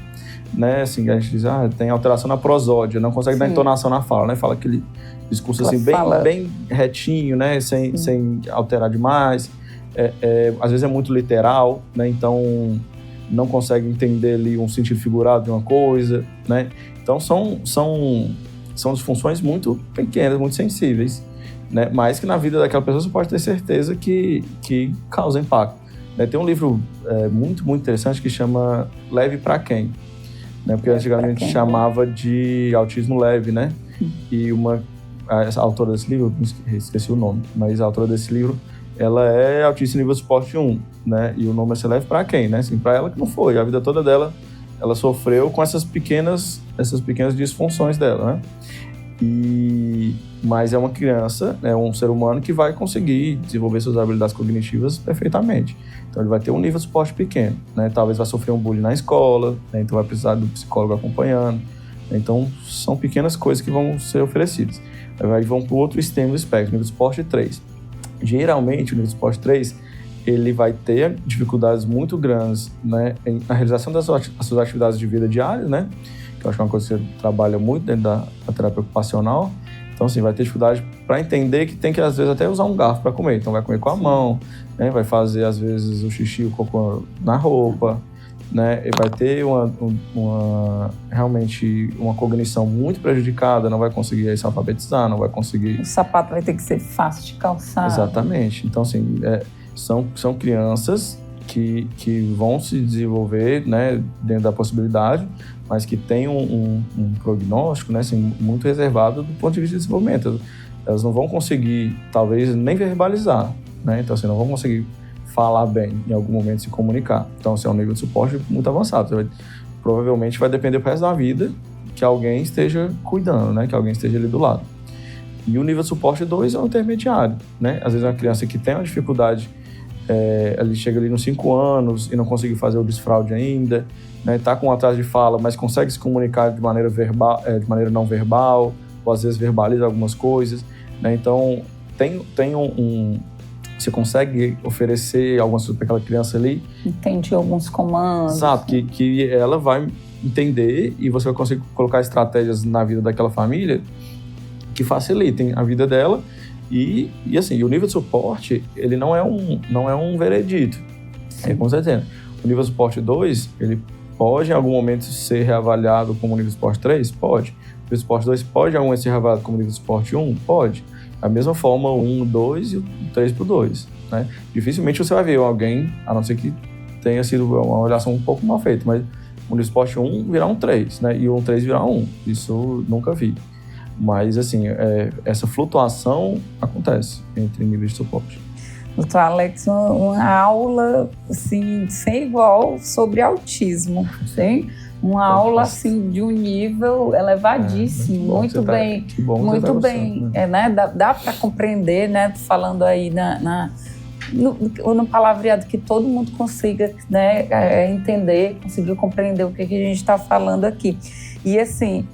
né, assim, a gente diz, tem alteração na prosódia, não consegue dar entonação na fala, né? Fala aquele discurso assim, bem retinho, né? Sem alterar demais. Às vezes é muito literal, né? Então não consegue entender ali um sentido figurado de uma coisa, né? Então são disfunções muito pequenas, muito sensíveis, né? Mas que na vida daquela pessoa você pode ter certeza que causa impacto, né? Tem um livro muito, muito interessante que chama Leve para Quem? Né? Porque antigamente chamava de autismo leve, né? E essa autora desse livro, esqueci o nome, mas a autora desse livro, ela é autista nível suporte 1, né? E o nome é Ser Leve para Quem, né? Assim, para ela que não foi, a vida toda dela, ela sofreu com essas pequenas disfunções dela, né? Mas é uma criança, é um ser humano que vai conseguir desenvolver suas habilidades cognitivas perfeitamente. Então ele vai ter um nível de suporte pequeno, né? Talvez vai sofrer um bullying na escola, né? Então vai precisar do psicólogo acompanhando. Então são pequenas coisas que vão ser oferecidas. Aí vão para o outro extremo do espectro, nível de suporte 3. Geralmente o nível de suporte 3, ele vai ter dificuldades muito grandes, né, na realização das suas atividades de vida diárias, né? Que eu acho que é uma coisa que você trabalha muito dentro da terapia ocupacional. Então, assim, vai ter dificuldade para entender que tem que, às vezes, até usar um garfo para comer. Então, vai comer com a mão, né? Vai fazer, às vezes, o xixi, o cocô na roupa, né? E vai ter realmente uma cognição muito prejudicada, não vai conseguir se alfabetizar, não vai conseguir... O sapato vai ter que ser fácil de calçar. Exatamente. Então, assim, são crianças que vão se desenvolver, né, dentro da possibilidade, mas que têm um prognóstico, né, assim, muito reservado do ponto de vista de desenvolvimento. Elas não vão conseguir, talvez, nem verbalizar, né? Então, assim, não vão conseguir falar bem, em algum momento se comunicar. Então, assim, é um nível de suporte muito avançado. Provavelmente vai depender pro resto da vida que alguém esteja cuidando, né, que alguém esteja ali do lado. E o nível de suporte 2 é um intermediário, né? Às vezes uma criança que tem uma dificuldade, ele chega ali nos 5 anos e não conseguiu fazer o desfraude ainda, né? Tá com um atraso de fala, mas consegue se comunicar de maneira verbal, de maneira não verbal, ou às vezes verbaliza algumas coisas, né? Então, você consegue oferecer algumas coisas para aquela criança ali. Entendi alguns comandos. Exato, que ela vai entender e você vai conseguir colocar estratégias na vida daquela família que facilitem a vida dela. E assim, o nível de suporte, ele não é um veredito, com certeza. O nível de suporte 2, ele pode em algum momento ser reavaliado como nível de suporte 3? Pode. O nível de suporte 2 pode em algum momento ser reavaliado como nível de suporte 1? Pode. Da mesma forma, o 1, 2 e o 3 pro 2, né? Dificilmente você vai ver alguém, a não ser que tenha sido uma avaliação um pouco mal feita, mas o nível de suporte 1 virar um 3, né? E o 3 virar 1. Isso nunca vi. Mas, assim, essa flutuação acontece entre níveis de suporte. Doutor Alex, uma aula, assim, sem igual sobre autismo, sim? Uma aula, assim, de um nível elevadíssimo, muito bem, né? Dá para compreender, né? Falando aí no palavreado que todo mundo consiga, né, entender, conseguir compreender o que a gente está falando aqui. E, assim,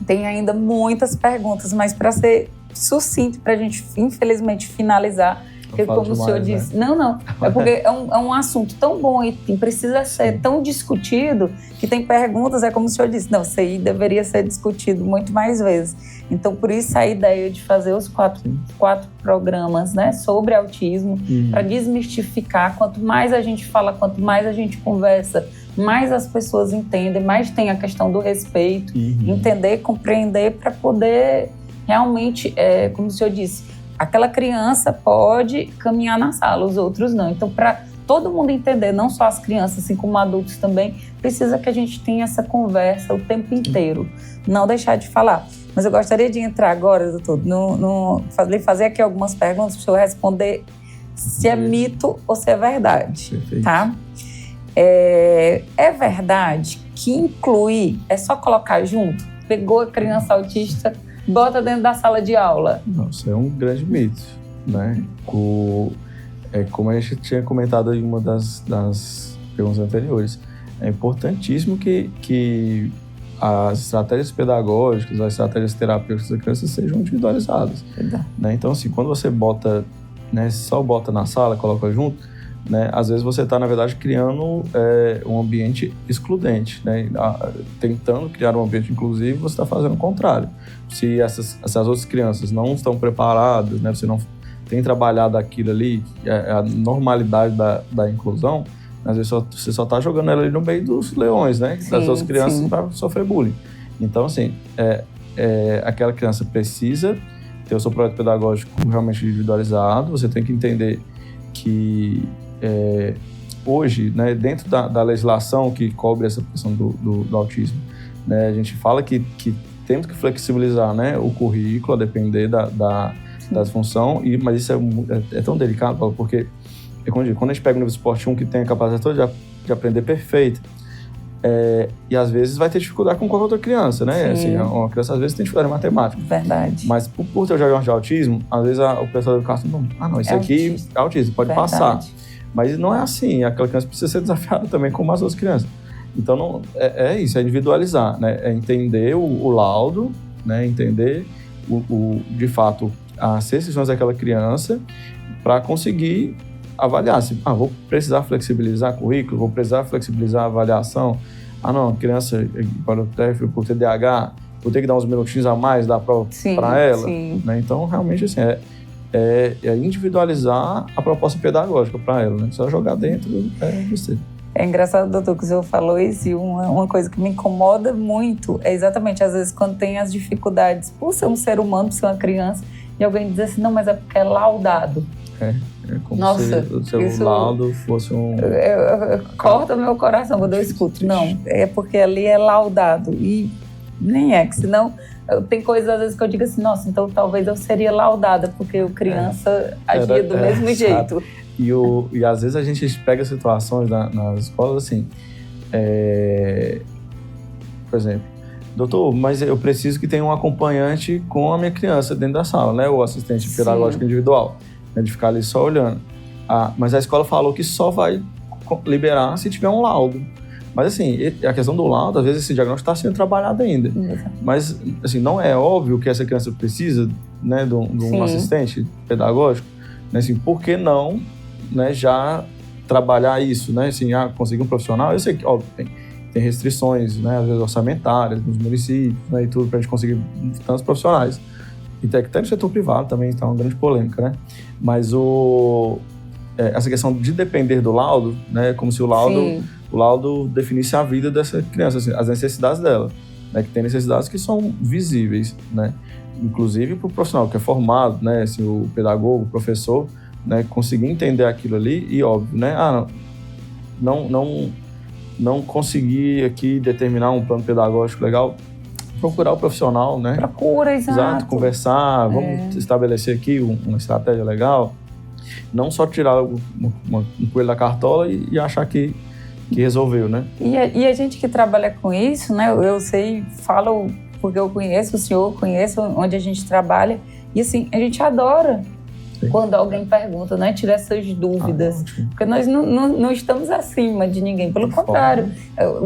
tem ainda muitas perguntas, mas para ser sucinto, para a gente, infelizmente, finalizar, porque como o senhor disse... Né? Não, é porque é um assunto tão bom e precisa ser tão discutido que tem perguntas, como o senhor disse, não, isso aí deveria ser discutido muito mais vezes. Então, por isso a ideia de fazer os quatro programas, né, sobre autismo, para desmistificar. Quanto mais a gente fala, quanto mais a gente conversa, mais as pessoas entendem, mais tem a questão do respeito, entender, compreender, para poder realmente, como o senhor disse, aquela criança pode caminhar na sala, os outros não. Então, para todo mundo entender, não só as crianças, assim como adultos também, precisa que a gente tenha essa conversa o tempo inteiro, não deixar de falar. Mas eu gostaria de entrar agora, doutor, fazer aqui algumas perguntas para o senhor responder se é mito ou se é verdade, tá? É verdade que incluir é só colocar junto? Pegou a criança autista, bota dentro da sala de aula? Não, isso é um grande mito, né? Como a gente tinha comentado em uma das perguntas anteriores, é importantíssimo que as estratégias pedagógicas, as estratégias terapêuticas da criança sejam individualizadas. Né? Então, assim, quando você bota, né, só bota na sala, coloca junto, né, às vezes você está, na verdade, criando um ambiente excludente, né? Tentando criar um ambiente inclusivo, você está fazendo o contrário. Se essas outras crianças não estão preparadas, né, você não tem trabalhado aquilo ali, a normalidade da inclusão, às vezes você só está jogando ela ali no meio dos leões, né? Das outras crianças para sofrer bullying. Então, assim, aquela criança precisa ter o seu projeto pedagógico realmente individualizado. Você tem que entender que hoje, né, dentro da legislação que cobre essa questão do autismo, né, a gente fala que temos que flexibilizar, né, o currículo a depender da função, mas isso é tão delicado, Paulo, porque quando a gente pega o nível esporte 1 que tem a capacidade toda de aprender perfeito, e às vezes vai ter dificuldade com qualquer outra criança, né? Assim, uma criança às vezes tem dificuldade em matemática. Verdade. Mas por ter o diagnóstico de autismo, às vezes o pessoal do carro não, isso aqui é autismo, pode passar. Mas não é assim, aquela criança precisa ser desafiada também como as outras crianças. Então é isso, é individualizar, né? É entender o laudo, né? Entender de fato as restrições daquela criança para conseguir avaliar se vou precisar flexibilizar currículo, vou precisar flexibilizar a avaliação. Não, a criança por TDAH, vou ter que dar uns minutinhos a mais da prova para ela. Né? Então, realmente, assim, é individualizar a proposta pedagógica para ela, né? Só jogar dentro você. É engraçado, doutor, que o senhor falou isso, e uma coisa que me incomoda muito é exatamente, às vezes, quando tem as dificuldades, por ser um ser humano, por ser uma criança, e alguém diz assim, não, mas é porque é laudado. É como se o seu laudo fosse corta meu coração quando eu escuto. Não, é porque ali é laudado. E nem é, que senão tem coisas às vezes que eu digo assim, nossa, então talvez eu seria laudada, porque eu criança agia do mesmo jeito. E às vezes a gente pega situações nas escolas assim, por exemplo, doutor, mas eu preciso que tenha um acompanhante com a minha criança dentro da sala, né? O assistente pedagógico individual. De ficar ali só olhando. Mas a escola falou que só vai liberar se tiver um laudo. Mas assim, a questão do laudo, às vezes esse diagnóstico está sendo trabalhado ainda. Mas assim, não é óbvio que essa criança precisa, né, de um assistente pedagógico. Né, assim, por que não, né, já trabalhar isso? Né, assim, conseguir um profissional, eu sei que óbvio, tem restrições, né, às vezes orçamentárias nos municípios, né, e tudo para a gente conseguir tantos profissionais. E até no setor privado também está uma grande polêmica, né? Mas essa questão de depender do laudo, né? Como se o laudo definisse a vida dessa criança, assim, as necessidades dela, né? Que tem necessidades que são visíveis, né? Inclusive para o profissional que é formado, né? Assim, o pedagogo, o professor, né? Conseguir entender aquilo ali e, óbvio, né? Não conseguir aqui determinar um plano pedagógico legal, procurar o profissional, né? Procura, exato. Conversar, vamos estabelecer aqui uma estratégia legal. Não só tirar um coelho da cartola e achar que resolveu, né? E a gente que trabalha com isso, né? Eu sei, falo porque eu conheço o senhor, conheço onde a gente trabalha. E assim, a gente adora quando alguém pergunta, né? Tirar essas dúvidas. Porque nós não estamos acima de ninguém. Pelo contrário,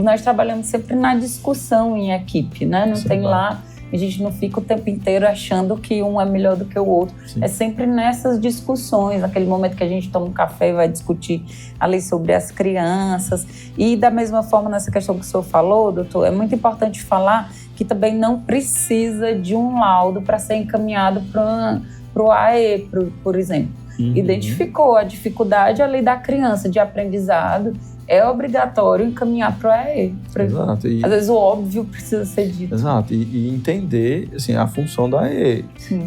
nós trabalhamos sempre na discussão em equipe, né? Não tem lá, a gente não fica o tempo inteiro achando que um é melhor do que o outro. É sempre nessas discussões, naquele momento que a gente toma um café e vai discutir ali sobre as crianças. E da mesma forma, nessa questão que o senhor falou, doutor, é muito importante falar que também não precisa de um laudo para ser encaminhado para o AE, por exemplo. Identificou a dificuldade ali da criança de aprendizado, é obrigatório encaminhar para o AE. Exato. Às vezes o óbvio precisa ser dito. Exato. E entender assim, a função da AE,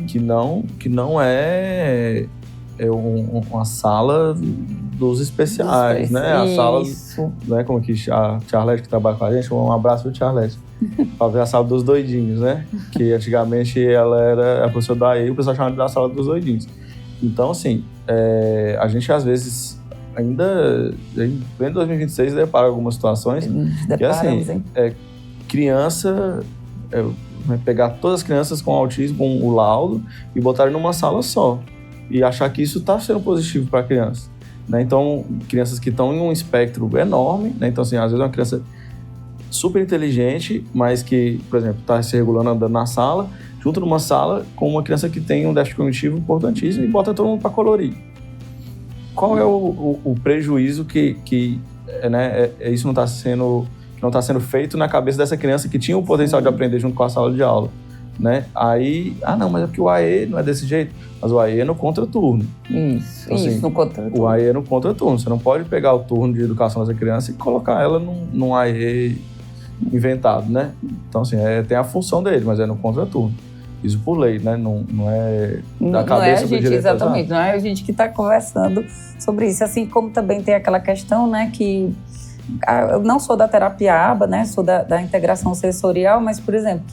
que não é uma sala dos especiais, né? A sala, né? Como que a Charlete que trabalha com a gente, um abraço pro Charlete. Pra ver a sala dos doidinhos, né? Que antigamente ela era a professora da AE, o pessoal chamava da sala dos doidinhos. Então, assim, a gente às vezes ainda em 2026 depara algumas situações que assim, criança, pegar todas as crianças com autismo, com o laudo, e botar numa sala só. E achar que isso está sendo positivo para a criança. Né? Então, crianças que estão em um espectro enorme, né? Então, assim, às vezes uma criança super inteligente, mas que, por exemplo, está se regulando andando na sala, junto numa sala com uma criança que tem um déficit cognitivo importantíssimo e bota todo mundo para colorir. Qual é o prejuízo que né, isso não está sendo feito na cabeça dessa criança que tinha o potencial de aprender junto com a sala de aula? Né? Aí, não, mas é porque o AE não é desse jeito. Mas o AE é no contraturno. Isso, assim, isso, no contraturno. O AE é no contraturno. Você não pode pegar o turno de educação dessa criança e colocar ela num AE inventado, né? Então, assim, tem a função dele, mas é no contraturno. Isso por lei, né? Não é da cabeça do diretor. Exatamente, não é a gente que está conversando sobre isso. Assim como também tem aquela questão, né, que eu não sou da terapia ABA, né? Sou da integração sensorial, mas, por exemplo,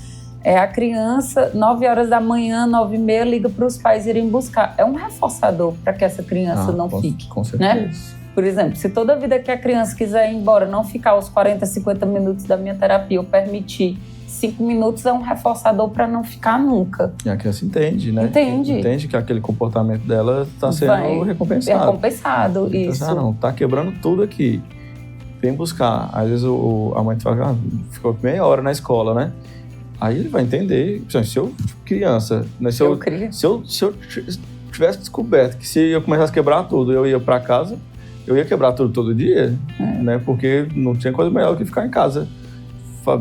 a criança, 9 horas da manhã, 9h30, liga para os pais irem buscar. É um reforçador para que essa criança não fique. Com certeza. Né? Por exemplo, se toda vida que a criança quiser ir embora, não ficar os 40, 50 minutos da minha terapia, eu permitir 5 minutos, é um reforçador para não ficar nunca. E a criança entende, né? Entende que aquele comportamento dela está sendo recompensado. Recompensado, então, isso. Não, tá quebrando tudo aqui. Vem buscar. Às vezes a mãe fala, ficou meia hora na escola, né? Aí ele vai entender, se eu criança, né, se eu tivesse descoberto que se eu começasse a quebrar tudo, eu ia para casa, eu ia quebrar tudo todo dia, né? Porque não tinha coisa melhor do que ficar em casa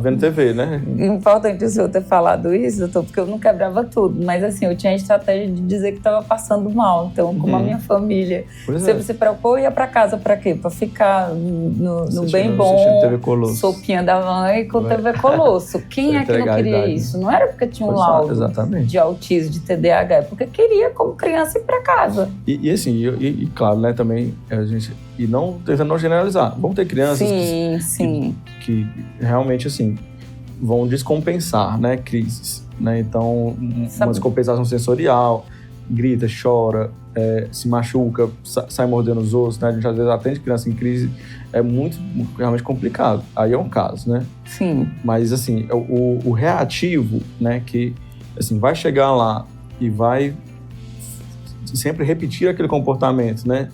vendo TV, né? Importante o senhor ter falado isso, doutor, porque eu não quebrava tudo, mas assim, eu tinha a estratégia de dizer que estava passando mal, então, como a minha família sempre se preocupou, eu ia para casa para quê? Para ficar no bem bom, TV Colosso. Sopinha da mãe com TV Colosso. Quem é que não queria isso? Não era porque tinha um laudo de autismo, de TDAH, é porque queria, como criança, ir para casa. E assim, claro, né, também a gente... E não tentando não generalizar. Vão ter crianças que realmente, assim, vão descompensar, né, crises. Né? Então, uma descompensação sensorial, grita, chora, se machuca, sai mordendo os ossos, né? A gente às vezes atende criança em crise, é muito, realmente complicado. Aí é um caso, né? Sim. Mas, assim, o reativo, né, que, assim, vai chegar lá e vai sempre repetir aquele comportamento, né?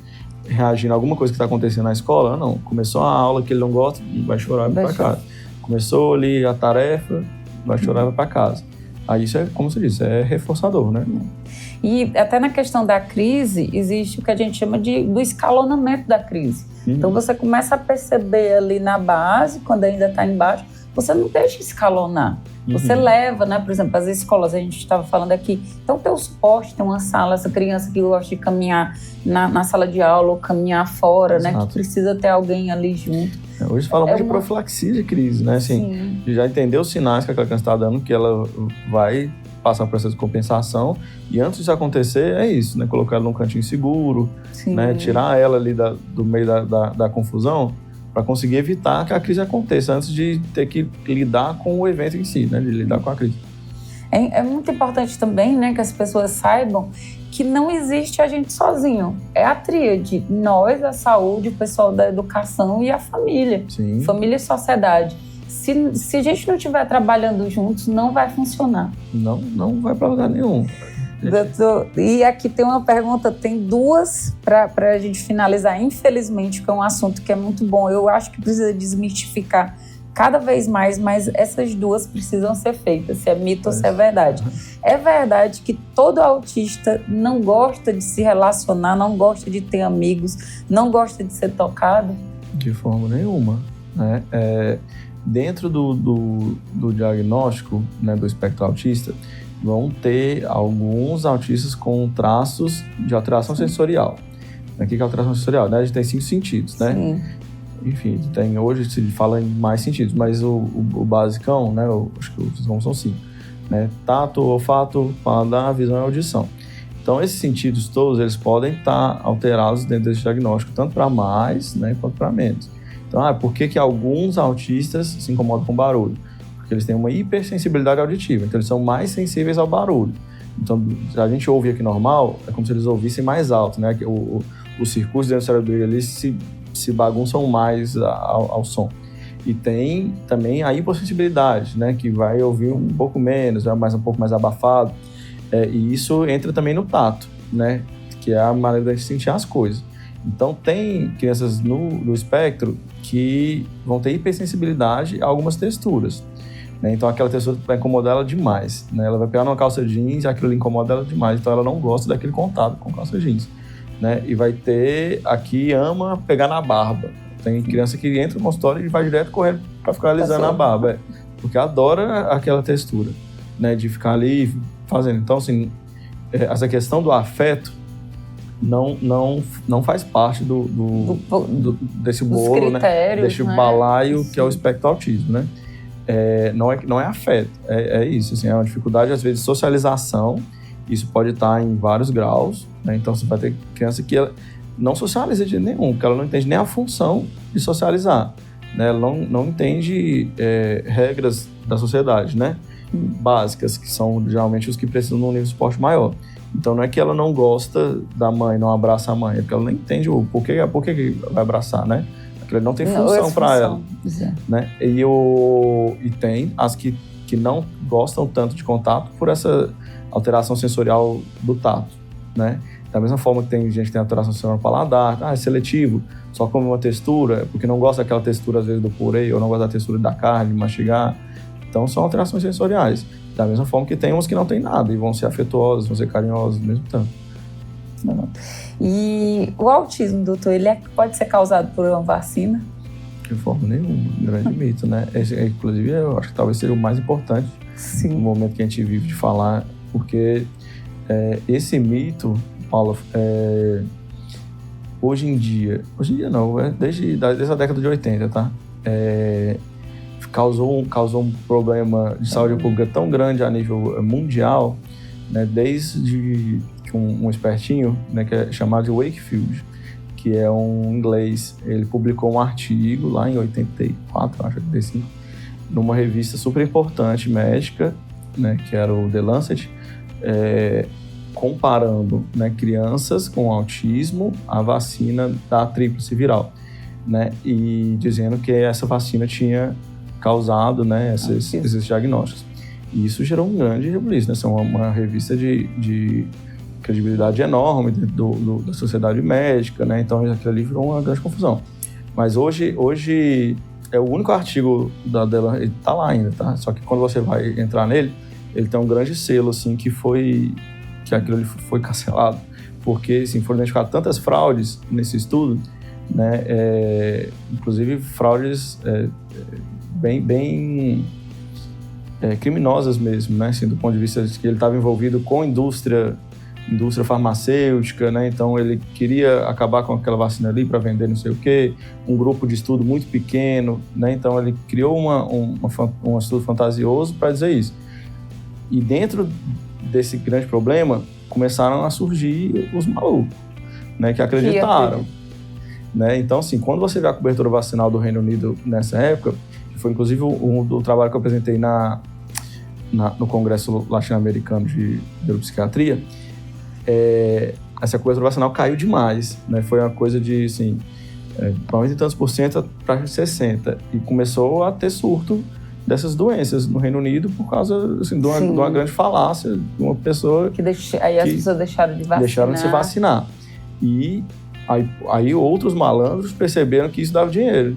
Reagindo a alguma coisa que está acontecendo na escola, não. Começou a aula que ele não gosta, vai chorar e vai para casa. Começou ali a tarefa, vai chorar e vai para casa. Aí isso é, como você disse, é reforçador, né? E até na questão da crise, existe o que a gente chama do escalonamento da crise. Então você começa a perceber ali na base, quando ainda está embaixo, você não deixa escalonar. Você leva, né? Por exemplo, as escolas, a gente estava falando aqui, então tem o suporte, tem uma sala, essa criança que gosta de caminhar na sala de aula ou caminhar fora, né? Que precisa ter alguém ali junto. Hoje fala muito de profilaxia de crise, né? Assim, já entender os sinais que aquela criança está dando, que ela vai passar por processo de compensação, e antes disso acontecer, é isso, né? Colocar ela num cantinho seguro, né? Tirar ela ali do meio da confusão, para conseguir evitar que a crise aconteça antes de ter que lidar com o evento em si, né? De lidar com a crise. É muito importante também, né, que as pessoas saibam que não existe a gente sozinho. É a tríade. Nós, a saúde, o pessoal da educação e a família. Sim. Família e sociedade. Se a gente não estiver trabalhando juntos, não vai funcionar. Não vai para lugar nenhum. Doutor, e aqui tem uma pergunta, tem duas para a gente finalizar, infelizmente, que é um assunto que é muito bom. Eu acho que precisa desmistificar cada vez mais, mas essas duas precisam ser feitas, se é mito ou se é verdade. É verdade que todo autista não gosta de se relacionar, não gosta de ter amigos, não gosta de ser tocado? De forma nenhuma, né? Dentro do diagnóstico, né, do espectro autista, vão ter alguns autistas com traços de alteração sensorial. O que é alteração sensorial? Né? A gente tem 5 sentidos, né? Sim. Enfim, hoje se fala em mais sentidos, mas o basicão, né? Acho que os são 5. Né? Tato, olfato, paladar, visão e audição. Então, esses sentidos todos, eles podem estar alterados dentro desse diagnóstico, tanto para mais, né, quanto para menos. Então, por que alguns autistas se incomodam com barulho? Porque eles têm uma hipersensibilidade auditiva, então eles são mais sensíveis ao barulho. Então, se a gente ouve aqui normal, é como se eles ouvissem mais alto, né? O os circuitos dentro do cérebro dele ali se bagunçam mais ao som. E tem também a hipossensibilidade, né, que vai ouvir um pouco menos, um pouco mais abafado. E isso entra também no tato, né, que é a maneira de sentir as coisas. Então, tem crianças no espectro que vão ter hipersensibilidade a algumas texturas, né? Então, aquela textura vai incomodar ela demais, né? Ela vai pegar numa calça jeans e aquilo incomoda ela demais, então ela não gosta daquele contato com calça jeans, né? E vai ter aqui, ama pegar na barba. Tem criança que entra no consultório e vai direto correndo para ficar alisando a barba, porque adora aquela textura, né? De ficar ali fazendo. Então, assim, essa questão do afeto não faz parte desse bolo, né? Desse balaio, né? Que é o espectro autismo, né? Não é afeto, é isso, assim, é uma dificuldade, às vezes, de socialização. Isso pode estar em vários graus, né? Então, você vai ter criança que ela não socializa de nenhum, porque ela não entende nem a função de socializar, né? Ela não entende regras da sociedade, né? Básicas, que são geralmente os que precisam de um nível de suporte maior. Então, não é que ela não gosta da mãe, não abraça a mãe, é porque ela não entende o porquê que vai abraçar, né? Porque não tem função para ela. Né? E tem as que não gostam tanto de contato por essa alteração sensorial do tato, né? Da mesma forma que tem gente que tem alteração sensorial no paladar, é seletivo, só come uma textura, porque não gosta daquela textura, às vezes, do purê, ou não gosta da textura da carne, de mastigar. Então, são alterações sensoriais. Da mesma forma que tem uns que não tem nada e vão ser afetuosos, vão ser carinhosos, do mesmo tempo. E o autismo, doutor, ele pode ser causado por uma vacina? De forma nenhuma, grande mito, né? Inclusive, eu acho que talvez seja o mais importante. Sim. No momento que a gente vive de falar, porque esse mito, Paula, hoje em dia não, desde a década de 80, tá? Causou um problema de saúde pública tão grande a nível mundial, né, desde que um espertinho, né, que é chamado de Wakefield, que é um inglês, ele publicou um artigo lá em 84, acho que 85, numa revista super importante médica, né, que era o The Lancet, comparando, né, crianças com autismo à vacina da tríplice viral, né, e dizendo que essa vacina tinha causado, né, esses diagnósticos. E isso gerou um grande rebuliço, né? Isso é uma revista de credibilidade enorme da sociedade médica, né? Então, aquilo ali virou uma grande confusão. Mas hoje é o único artigo dela, ele tá lá ainda, tá? Só que quando você vai entrar nele, ele tem um grande selo, assim, que aquilo ali foi cancelado. Porque, assim, foram identificadas tantas fraudes nesse estudo, né? Inclusive, fraudes bem criminosas mesmo, né? Assim, do ponto de vista de que ele estava envolvido com indústria farmacêutica, né? Então ele queria acabar com aquela vacina ali para vender não sei o quê, um grupo de estudo muito pequeno, né? Então ele criou um estudo fantasioso para dizer isso. E dentro desse grande problema começaram a surgir os malucos, né? Que acreditaram. Né? Então, assim, quando você vê a cobertura vacinal do Reino Unido nessa época, que foi inclusive do trabalho que eu apresentei no Congresso Latino-Americano de Neuropsiquiatria, essa cobertura vacinal caiu demais, né? Foi uma coisa de, assim, 90 e tantos % para 60%. E começou a ter surto dessas doenças no Reino Unido por causa, assim, de uma grande falácia de uma pessoa aí as pessoas deixaram de vacinar. Deixaram de se vacinar. E aí outros malandros perceberam que isso dava dinheiro.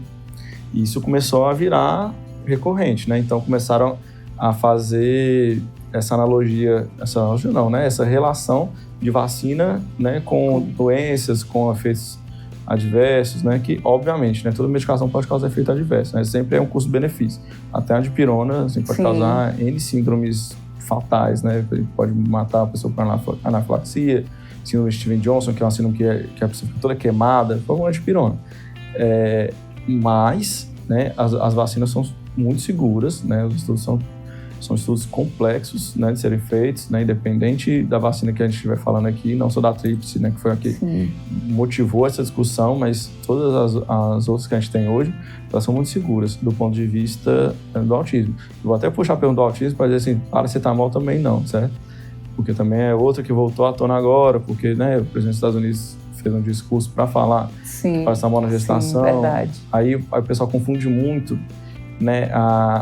E isso começou a virar recorrente, né? Então começaram a fazer essa relação de vacina, né, com doenças, com efeitos adversos, né? Que, obviamente, né, toda medicação pode causar efeito adverso, né? Sempre é um custo-benefício. Até a dipirona, assim, pode causar N síndromes fatais, né? Pode matar a pessoa com anafilaxia, síndrome de Steven Johnson, que é uma síndrome que a pessoa fica toda queimada, foi uma dipirona. Mas, né, as vacinas são muito seguras, né? Os estudos são estudos complexos, né, de serem feitos, né, independente da vacina que a gente estiver falando aqui, não só da tríplice, né, que foi a que motivou essa discussão, mas todas as outras que a gente tem hoje, elas são muito seguras do ponto de vista do autismo. Eu vou até puxar a pergunta do autismo para dizer assim, paracetamol também não, certo? Porque também é outra que voltou à tona agora, porque, né, o presidente dos Estados Unidos fez um discurso para falar Sim, paracetamol na gestação. sim, verdade. Aí o pessoal confunde muito, né,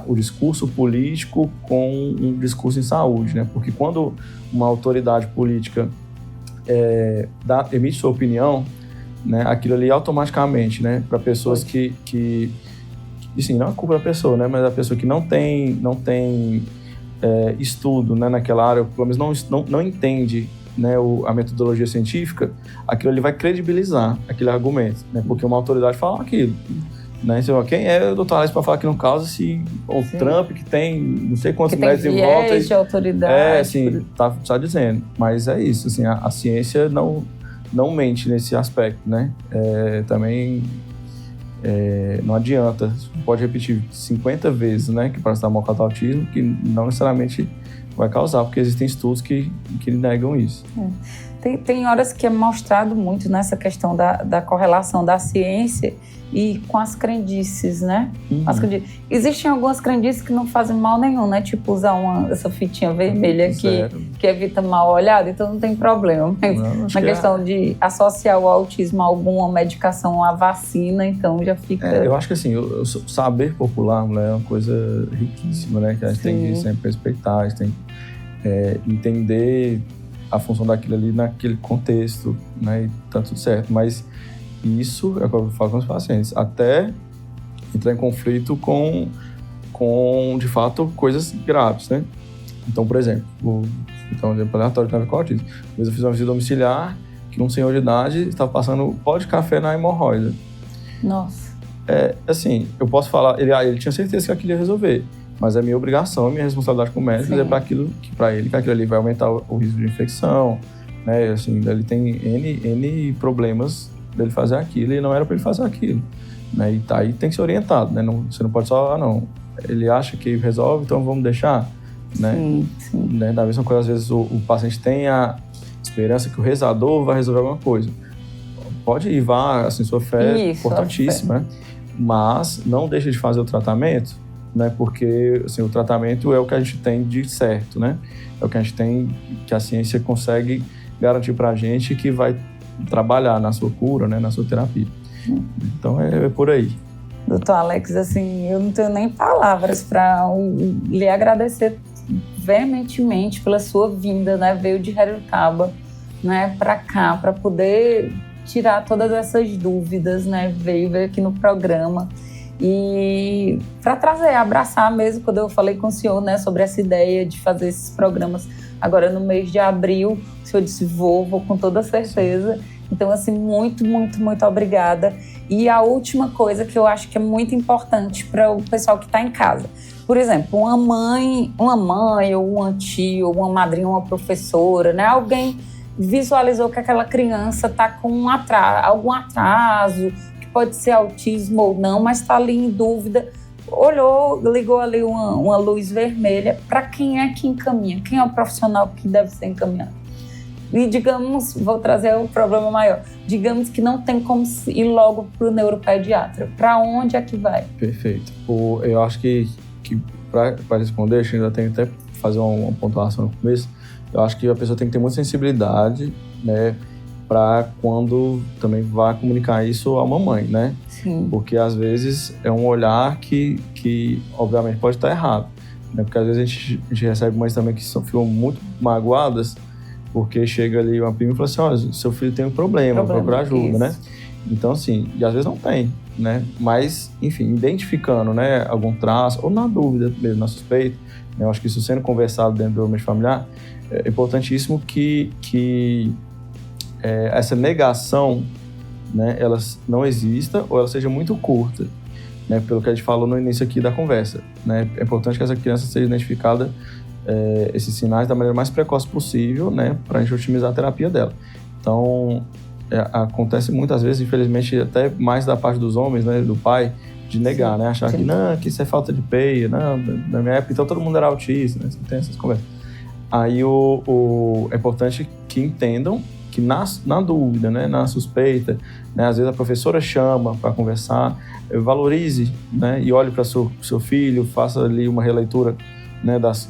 o discurso político com um discurso em saúde, né? Porque quando uma autoridade política emite sua opinião, né, aquilo ali automaticamente, né, para pessoas que assim, não é culpa da pessoa, né, mas a pessoa que não tem estudo, né, naquela área, pelo menos não entende, né, a metodologia científica, aquilo ali vai credibilizar aquele argumento, né, porque uma autoridade fala aquilo. Né? Quem é o Dr. Alex para falar que não causa se o Sim. Trump, que tem não sei quantos que médicos em volta... de autoridade. Assim, tá dizendo. Mas é isso, assim, a ciência não mente nesse aspecto, né? Também não adianta, pode repetir 50 vezes, né, que paracetamol causa autismo, que não necessariamente vai causar, porque existem estudos que negam isso. Tem horas que é mostrado muito nessa questão da correlação da ciência e com as crendices, né? Uhum. Existem algumas crendices que não fazem mal nenhum, né? Tipo usar essa fitinha vermelha que evita mal olhado, então não tem problema. Mas na questão de associar o autismo a alguma medicação, a vacina, então já fica... eu acho que assim, o saber popular, né, é uma coisa riquíssima, né? Que a gente tem que sempre respeitar, a gente tem que entender a função daquilo ali naquele contexto, né? E tá tudo certo, mas isso é o que eu falo com os pacientes, até entrar em conflito com de fato, coisas graves, né? Então, por exemplo, um exemplo aleatório que tem a ver com autismo. Uma vez eu fiz uma visita domiciliar que um senhor de idade estava passando pó de café na hemorroida. Nossa. Assim, eu posso falar, ele tinha certeza que aquilo ia resolver, mas é minha obrigação, minha responsabilidade como médico dizer para ele que aquilo ali vai aumentar o risco de infecção, né? Assim, ele tem N problemas dele fazer aquilo e não era para ele fazer aquilo, né? E aí tem que ser orientado, né? Você não pode só, ele acha que resolve, então vamos deixar, né? Sim. Né? Da mesma coisa, às vezes o paciente tem a esperança que o rezador vai resolver alguma coisa. Pode ir, assim, sua fé é importantíssima, né? Mas não deixe de fazer o tratamento, né? Porque assim, o tratamento é o que a gente tem de certo, né? É o que a gente tem, que a ciência consegue garantir pra gente que vai trabalhar na sua cura, né, na sua terapia. Então é por aí. Dr. Alex, assim, eu não tenho nem palavras para lhe agradecer veementemente pela sua vinda, né? Veio de Jaboticaba, né, para cá, para poder tirar todas essas dúvidas, né? Veio aqui no programa e para abraçar mesmo, quando eu falei com o senhor, né, sobre essa ideia de fazer esses programas agora no mês de abril, o senhor disse, vou com toda certeza. Então, assim, muito, muito, muito obrigada. E a última coisa que eu acho que é muito importante para o pessoal que está em casa. Por exemplo, uma mãe ou uma tia, ou uma madrinha, uma professora, né? Alguém visualizou que aquela criança está com algum atraso, que pode ser autismo ou não, mas está ali em dúvida. Ligou ali uma luz vermelha. Para quem é que encaminha? Quem é o profissional que deve ser encaminhado? E digamos, vou trazer o problema maior, digamos que não tem como ir logo para o neuropediatra. Para onde é que vai? Perfeito. Eu acho que para responder, acho que ainda tenho até fazer uma pontuação no começo. Eu acho que a pessoa tem que ter muita sensibilidade, né, para quando também vai comunicar isso à mamãe, né? Sim. Porque às vezes é um olhar que obviamente pode estar errado, né? Porque às vezes a gente recebe mães também que ficam muito magoadas porque chega ali uma prima e fala assim, olha, seu filho tem um problema, procura ajuda, isso. Né? Então, assim, e às vezes não tem, né? Mas, enfim, identificando, né, algum traço, ou na dúvida mesmo, na suspeita, né? Eu acho que isso sendo conversado dentro do ambiente familiar, é importantíssimo que essa negação, né, ela não exista ou ela seja muito curta, né? Pelo que a gente falou no início aqui da conversa, né? É importante que essa criança seja identificada esses sinais da maneira mais precoce possível, né, para a gente otimizar a terapia dela. Então, acontece muitas vezes, infelizmente, até mais da parte dos homens, né, do pai, de negar, sim, né, achar sim. que isso é falta de peia, não, na minha época, então todo mundo era autista, né, tem essas conversas. Aí é importante que entendam que na dúvida, né, na suspeita, né, às vezes a professora chama para conversar, valorize, né, e olhe para seu filho, faça ali uma releitura, né, das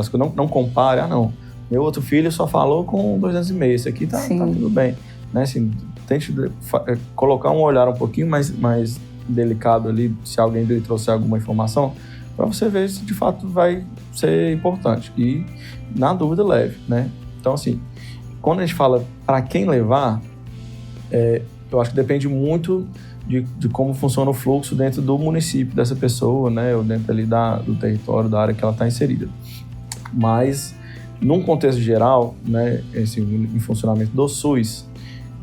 coisas, não compare, não, meu outro filho só falou com 2 anos e meio, esse aqui tá tudo bem. né? Assim, tente colocar um olhar um pouquinho mais delicado ali, se alguém lhe trouxer alguma informação, para você ver se de fato vai ser importante. E, na dúvida, leve, né? Então, assim, quando a gente fala para quem levar, eu acho que depende muito de como funciona o fluxo dentro do município dessa pessoa, né? Ou dentro ali do território, da área que ela está inserida. Mas, num contexto geral, né, em funcionamento do SUS,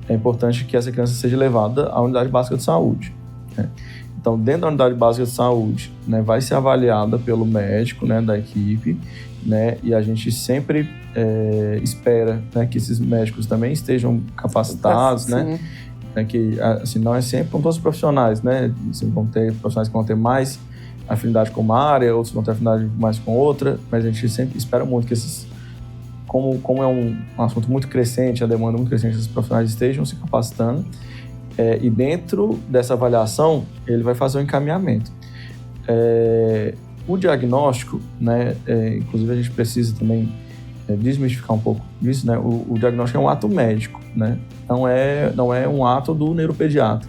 é importante que essa criança seja levada à unidade básica de saúde, né? Então, dentro da unidade básica de saúde, né, vai ser avaliada pelo médico, né, da equipe, né, e a gente sempre espera, né, que esses médicos também estejam capacitados, né, que assim, não é sempre com todos os profissionais, né, assim, vão ter profissionais que vão ter mais afinidade com uma área, outros vão ter afinidade mais com outra, mas a gente sempre espera muito que esses, como é um assunto muito crescente, a demanda muito crescente, esses profissionais estejam se capacitando. E dentro dessa avaliação, ele vai fazer o encaminhamento. O diagnóstico, né, inclusive a gente precisa também desmistificar um pouco disso, né? O diagnóstico é um ato médico, né? Não é um ato do neuropediatra,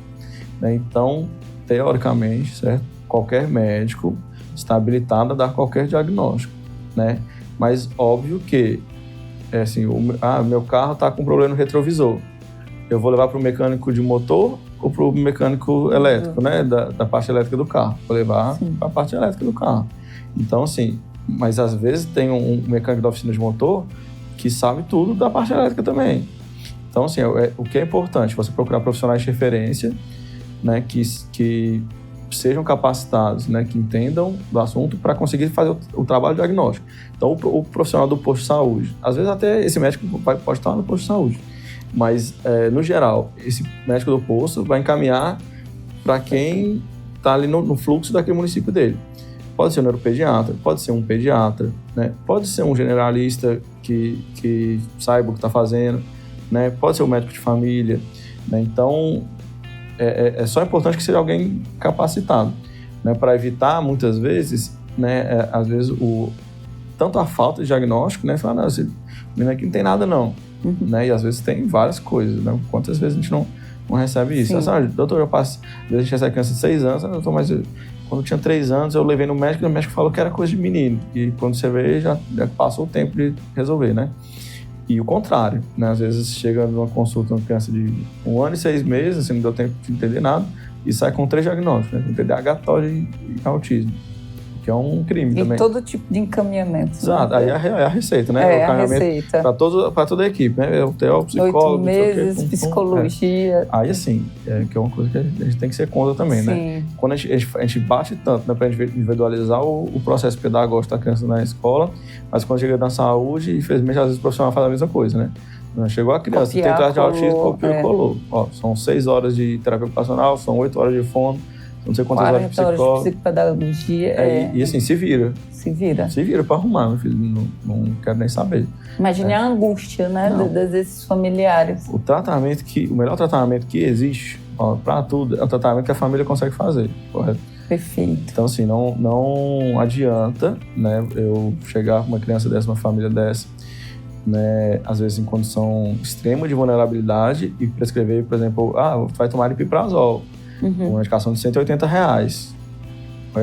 né? Então, teoricamente, certo? Qualquer médico está habilitado a dar qualquer diagnóstico, né? Mas óbvio que, assim, meu carro está com problema no retrovisor. Eu vou levar para o mecânico de motor ou para o mecânico elétrico, né? Da parte elétrica do carro. Vou levar para a parte elétrica do carro. Então, assim, mas às vezes tem um mecânico da oficina de motor que sabe tudo da parte elétrica também. Então, assim, o que é importante? Você procurar profissionais de referência, né? Que sejam capacitados, né? Que entendam do assunto para conseguir fazer o trabalho diagnóstico. Então, o profissional do posto de saúde, às vezes até esse médico pode estar no posto de saúde, mas, no geral, esse médico do posto vai encaminhar para quem está ali no fluxo daquele município dele. Pode ser um neuropediatra, pode ser um pediatra, né? Pode ser um generalista que saiba o que está fazendo, né? Pode ser um médico de família, né? Então, é só importante que seja alguém capacitado, né? Para evitar, muitas vezes, né? Às vezes, tanto a falta de diagnóstico, né? Falar, não, esse menino aqui não tem nada, não. Né? E às vezes tem várias coisas, né? Quantas vezes a gente não recebe isso? Assim, doutor, às vezes a gente recebe criança de 6 anos, doutor, mas quando eu tinha 3 anos eu levei no médico e o médico falou que era coisa de menino. E quando você vê, já passou o tempo de resolver, né? E o contrário, né? Às vezes chega numa consulta uma criança de 1 ano e 6 meses, assim, não deu tempo de entender nada, e sai com 3 diagnósticos, né? Com TDAH, TOD e autismo. Que é um crime também. E todo tipo de encaminhamento. Exato, né? aí é a receita, né? A receita. Para toda a equipe, né? O TO, o psicólogo... 8 meses, psicologia. Aí, assim, que é uma coisa que a gente tem que ser contra também, né? Quando a gente bate tanto, né, para individualizar o processo pedagógico da criança na escola, mas quando chega na saúde, infelizmente, às vezes o profissional faz a mesma coisa, né? Chegou a criança, tem traço de autismo, copiou e colou. Ó, são 6 horas de terapia ocupacional, são 8 horas de fono, não sei quantas horas de psicólogo. 40 horas de psicopedagogia. E assim, se vira. Se vira. Se vira para arrumar, meu filho. Não quero nem saber. Imagine a angústia, né? Desses familiares. O melhor tratamento que existe, para tudo, é o tratamento que a família consegue fazer, correto? Perfeito. Então, assim, não adianta, né, eu chegar com uma criança dessa, uma família dessa, né, às vezes em condição extrema de vulnerabilidade e prescrever, por exemplo, vai tomar aripiprazol. Uma medicação de R$180.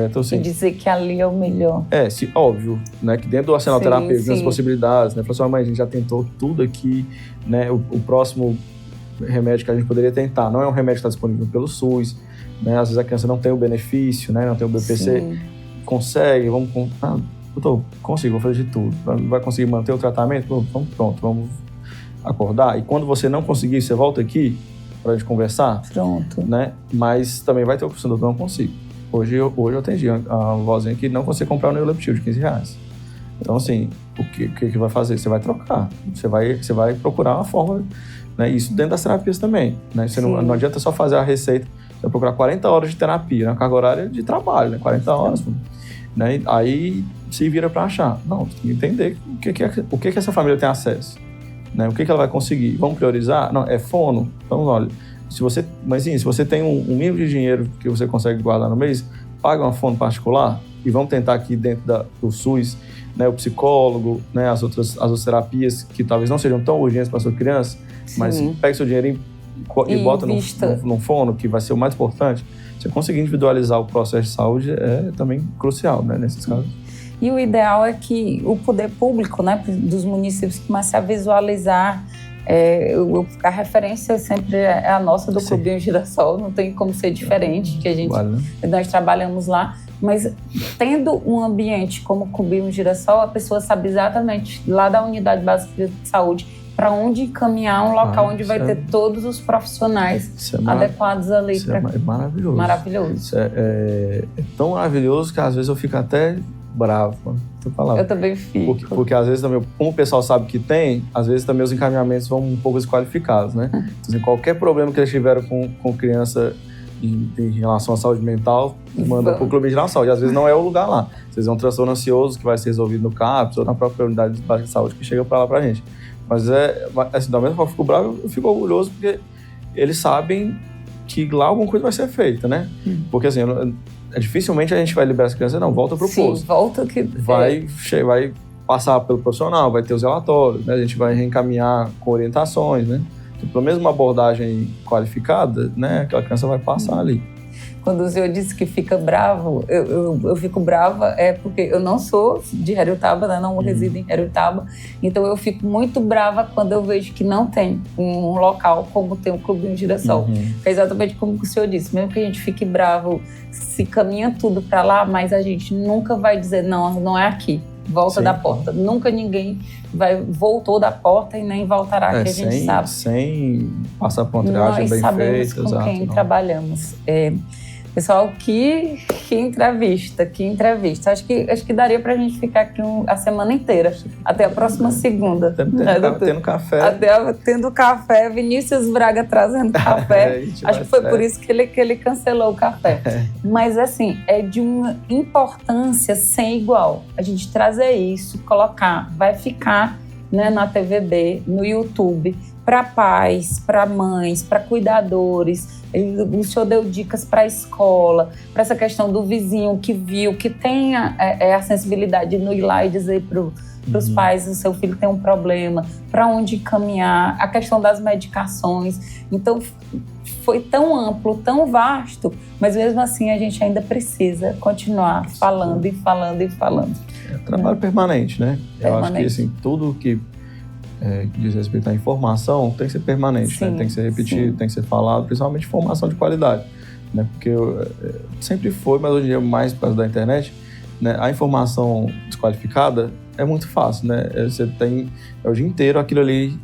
Então, assim, e dizer que ali é o melhor. Óbvio, né? Que dentro do arsenal terapêutico, as possibilidades, né? Falou assim, mãe, a gente já tentou tudo aqui, né? O próximo remédio que a gente poderia tentar não é um remédio que está disponível pelo SUS, né? Às vezes a criança não tem o benefício, né? Não tem o BPC. Sim. Consegue, doutor, consigo, vou fazer de tudo. Vai conseguir manter o tratamento? Vamos acordar. E quando você não conseguir, você volta aqui pra gente conversar. Pronto. Né? Mas também vai ter a opção, doutor, não consigo. Hoje eu atendi a vozinha que não consegue comprar o neuroleptil de R$15. Então, assim, o que vai fazer? Você vai trocar. Você vai procurar uma forma, né? Isso dentro das terapias também, né? Você não adianta só fazer a receita. Você vai procurar 40 horas de terapia, né? Carga horária de trabalho, né? 40 horas. Né? Aí se vira para achar. Não, você tem que entender o que essa família tem acesso. Né? O que ela vai conseguir? Vamos priorizar? Não, é fono? Então, olha, se você tem um mínimo de dinheiro que você consegue guardar no mês, paga uma fono particular e vamos tentar aqui dentro do SUS, né, o psicólogo, né, as outras terapias que talvez não sejam tão urgentes para a sua criança, Mas pega seu dinheiro e bota no fono, que vai ser o mais importante. Você conseguir individualizar o processo de saúde é também crucial, né, nesses casos. E o ideal é que o poder público, né, dos municípios comece a visualizar. A referência sempre é a nossa do Clubinho Girassol, não tem como ser diferente, que nós trabalhamos lá. Mas tendo um ambiente como o Clubinho Girassol, a pessoa sabe exatamente lá da Unidade Básica de Saúde para onde encaminhar, um local onde vai ter todos os profissionais adequados ali. Isso é maravilhoso. Maravilhoso. Isso é tão maravilhoso que às vezes eu fico até bravo. Eu também fico. Porque às vezes também, como o pessoal sabe que tem, às vezes também os encaminhamentos vão um pouco desqualificados, né? Então, assim, qualquer problema que eles tiveram com criança em relação à saúde mental, manda para o Clube de Saúde. Às vezes não é o lugar lá. Às vezes é um transtorno ansioso que vai ser resolvido no CAPS ou na própria unidade de saúde que chega para lá pra gente. Mas assim, da mesma forma que eu fico bravo, eu fico orgulhoso porque eles sabem que lá alguma coisa vai ser feita, né? Porque assim, dificilmente a gente vai liberar essa criança, não, volta pro posto. Sim, volta que... Vai passar pelo profissional, vai ter os relatórios, né? A gente vai reencaminhar com orientações, né? Então, pelo menos uma abordagem qualificada, né? Aquela criança vai passar ali. Quando o senhor disse que fica bravo, eu fico brava, porque eu não sou de Herutaba, né? Não resido em Herutaba, então eu fico muito brava quando eu vejo que não tem um local como tem o Clubinho Girassol. É exatamente como o senhor disse, mesmo que a gente fique bravo, se caminha tudo para lá, mas a gente nunca vai dizer, não é aqui. Volta da porta. Nunca ninguém voltou da porta e nem voltará, que a gente sabe. Sem passar por uma triagem bem feita. Nós sabemos com quem trabalhamos. Pessoal, que entrevista. Acho que daria pra gente ficar aqui a semana inteira, até a próxima segunda. Tendo café. Tendo café, Vinícius Braga trazendo café. Acho que foi por isso que ele cancelou o café. Mas assim, é de uma importância sem igual. A gente trazer isso, colocar, vai ficar, né, na TVB, no YouTube, para pais, para mães, para cuidadores. O senhor deu dicas para a escola, para essa questão do vizinho que viu, que tenha a sensibilidade de ir lá e dizer para os pais, o seu filho tem um problema, para onde encaminhar, a questão das medicações. Então, foi tão amplo, tão vasto, mas mesmo assim a gente ainda precisa continuar falando e falando e falando. É trabalho permanente, né? Eu acho que assim, tudo que diz respeito à informação tem que ser permanente, né? Tem que ser repetido, tem que ser falado, principalmente informação de qualidade, né? Porque sempre foi, mas hoje em dia mais por causa da internet, né? A informação desqualificada é muito fácil, né? Você tem o dia inteiro aquilo ali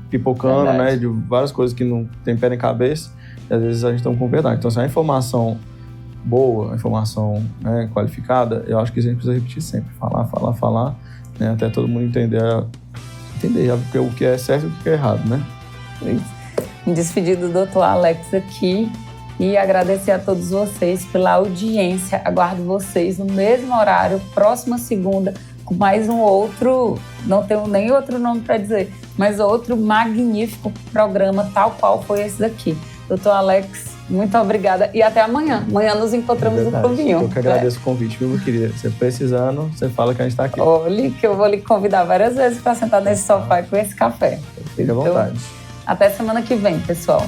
pipocando, né? De várias coisas que não tem pé nem cabeça, e às vezes a gente tem com verdade. Então, se a informação boa, a informação, né, qualificada, eu acho que a gente precisa repetir sempre, falar, né? Até todo mundo entender o que é certo e o que é errado, né? Me despedir do Dr. Alex aqui e agradecer a todos vocês pela audiência. Aguardo vocês no mesmo horário, próxima segunda, com mais um outro, não tenho nem outro nome para dizer, mas outro magnífico programa, tal qual foi esse daqui. Dr. Alex, muito obrigada e até amanhã. Amanhã nos encontramos no Clubinho. Eu que agradeço o convite, viu, meu querido? Você precisando, você fala que a gente está aqui. Olha, que eu vou lhe convidar várias vezes para sentar nesse sofá e com esse café. Fique à vontade. Até semana que vem, pessoal.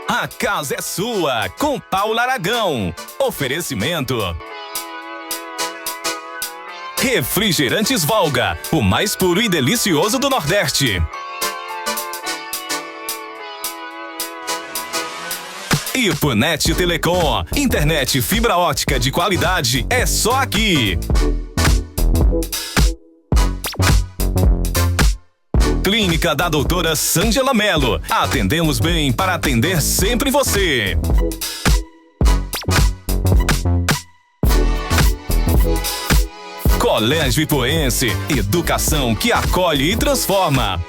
A casa é sua, com Paula Aragão. Oferecimento: Refrigerantes Volga, o mais puro e delicioso do Nordeste. Ipunet Telecom, internet fibra ótica de qualidade é só aqui. Clínica da doutora Sângela Mello. Atendemos bem para atender sempre você. Colégio Ipuense, educação que acolhe e transforma.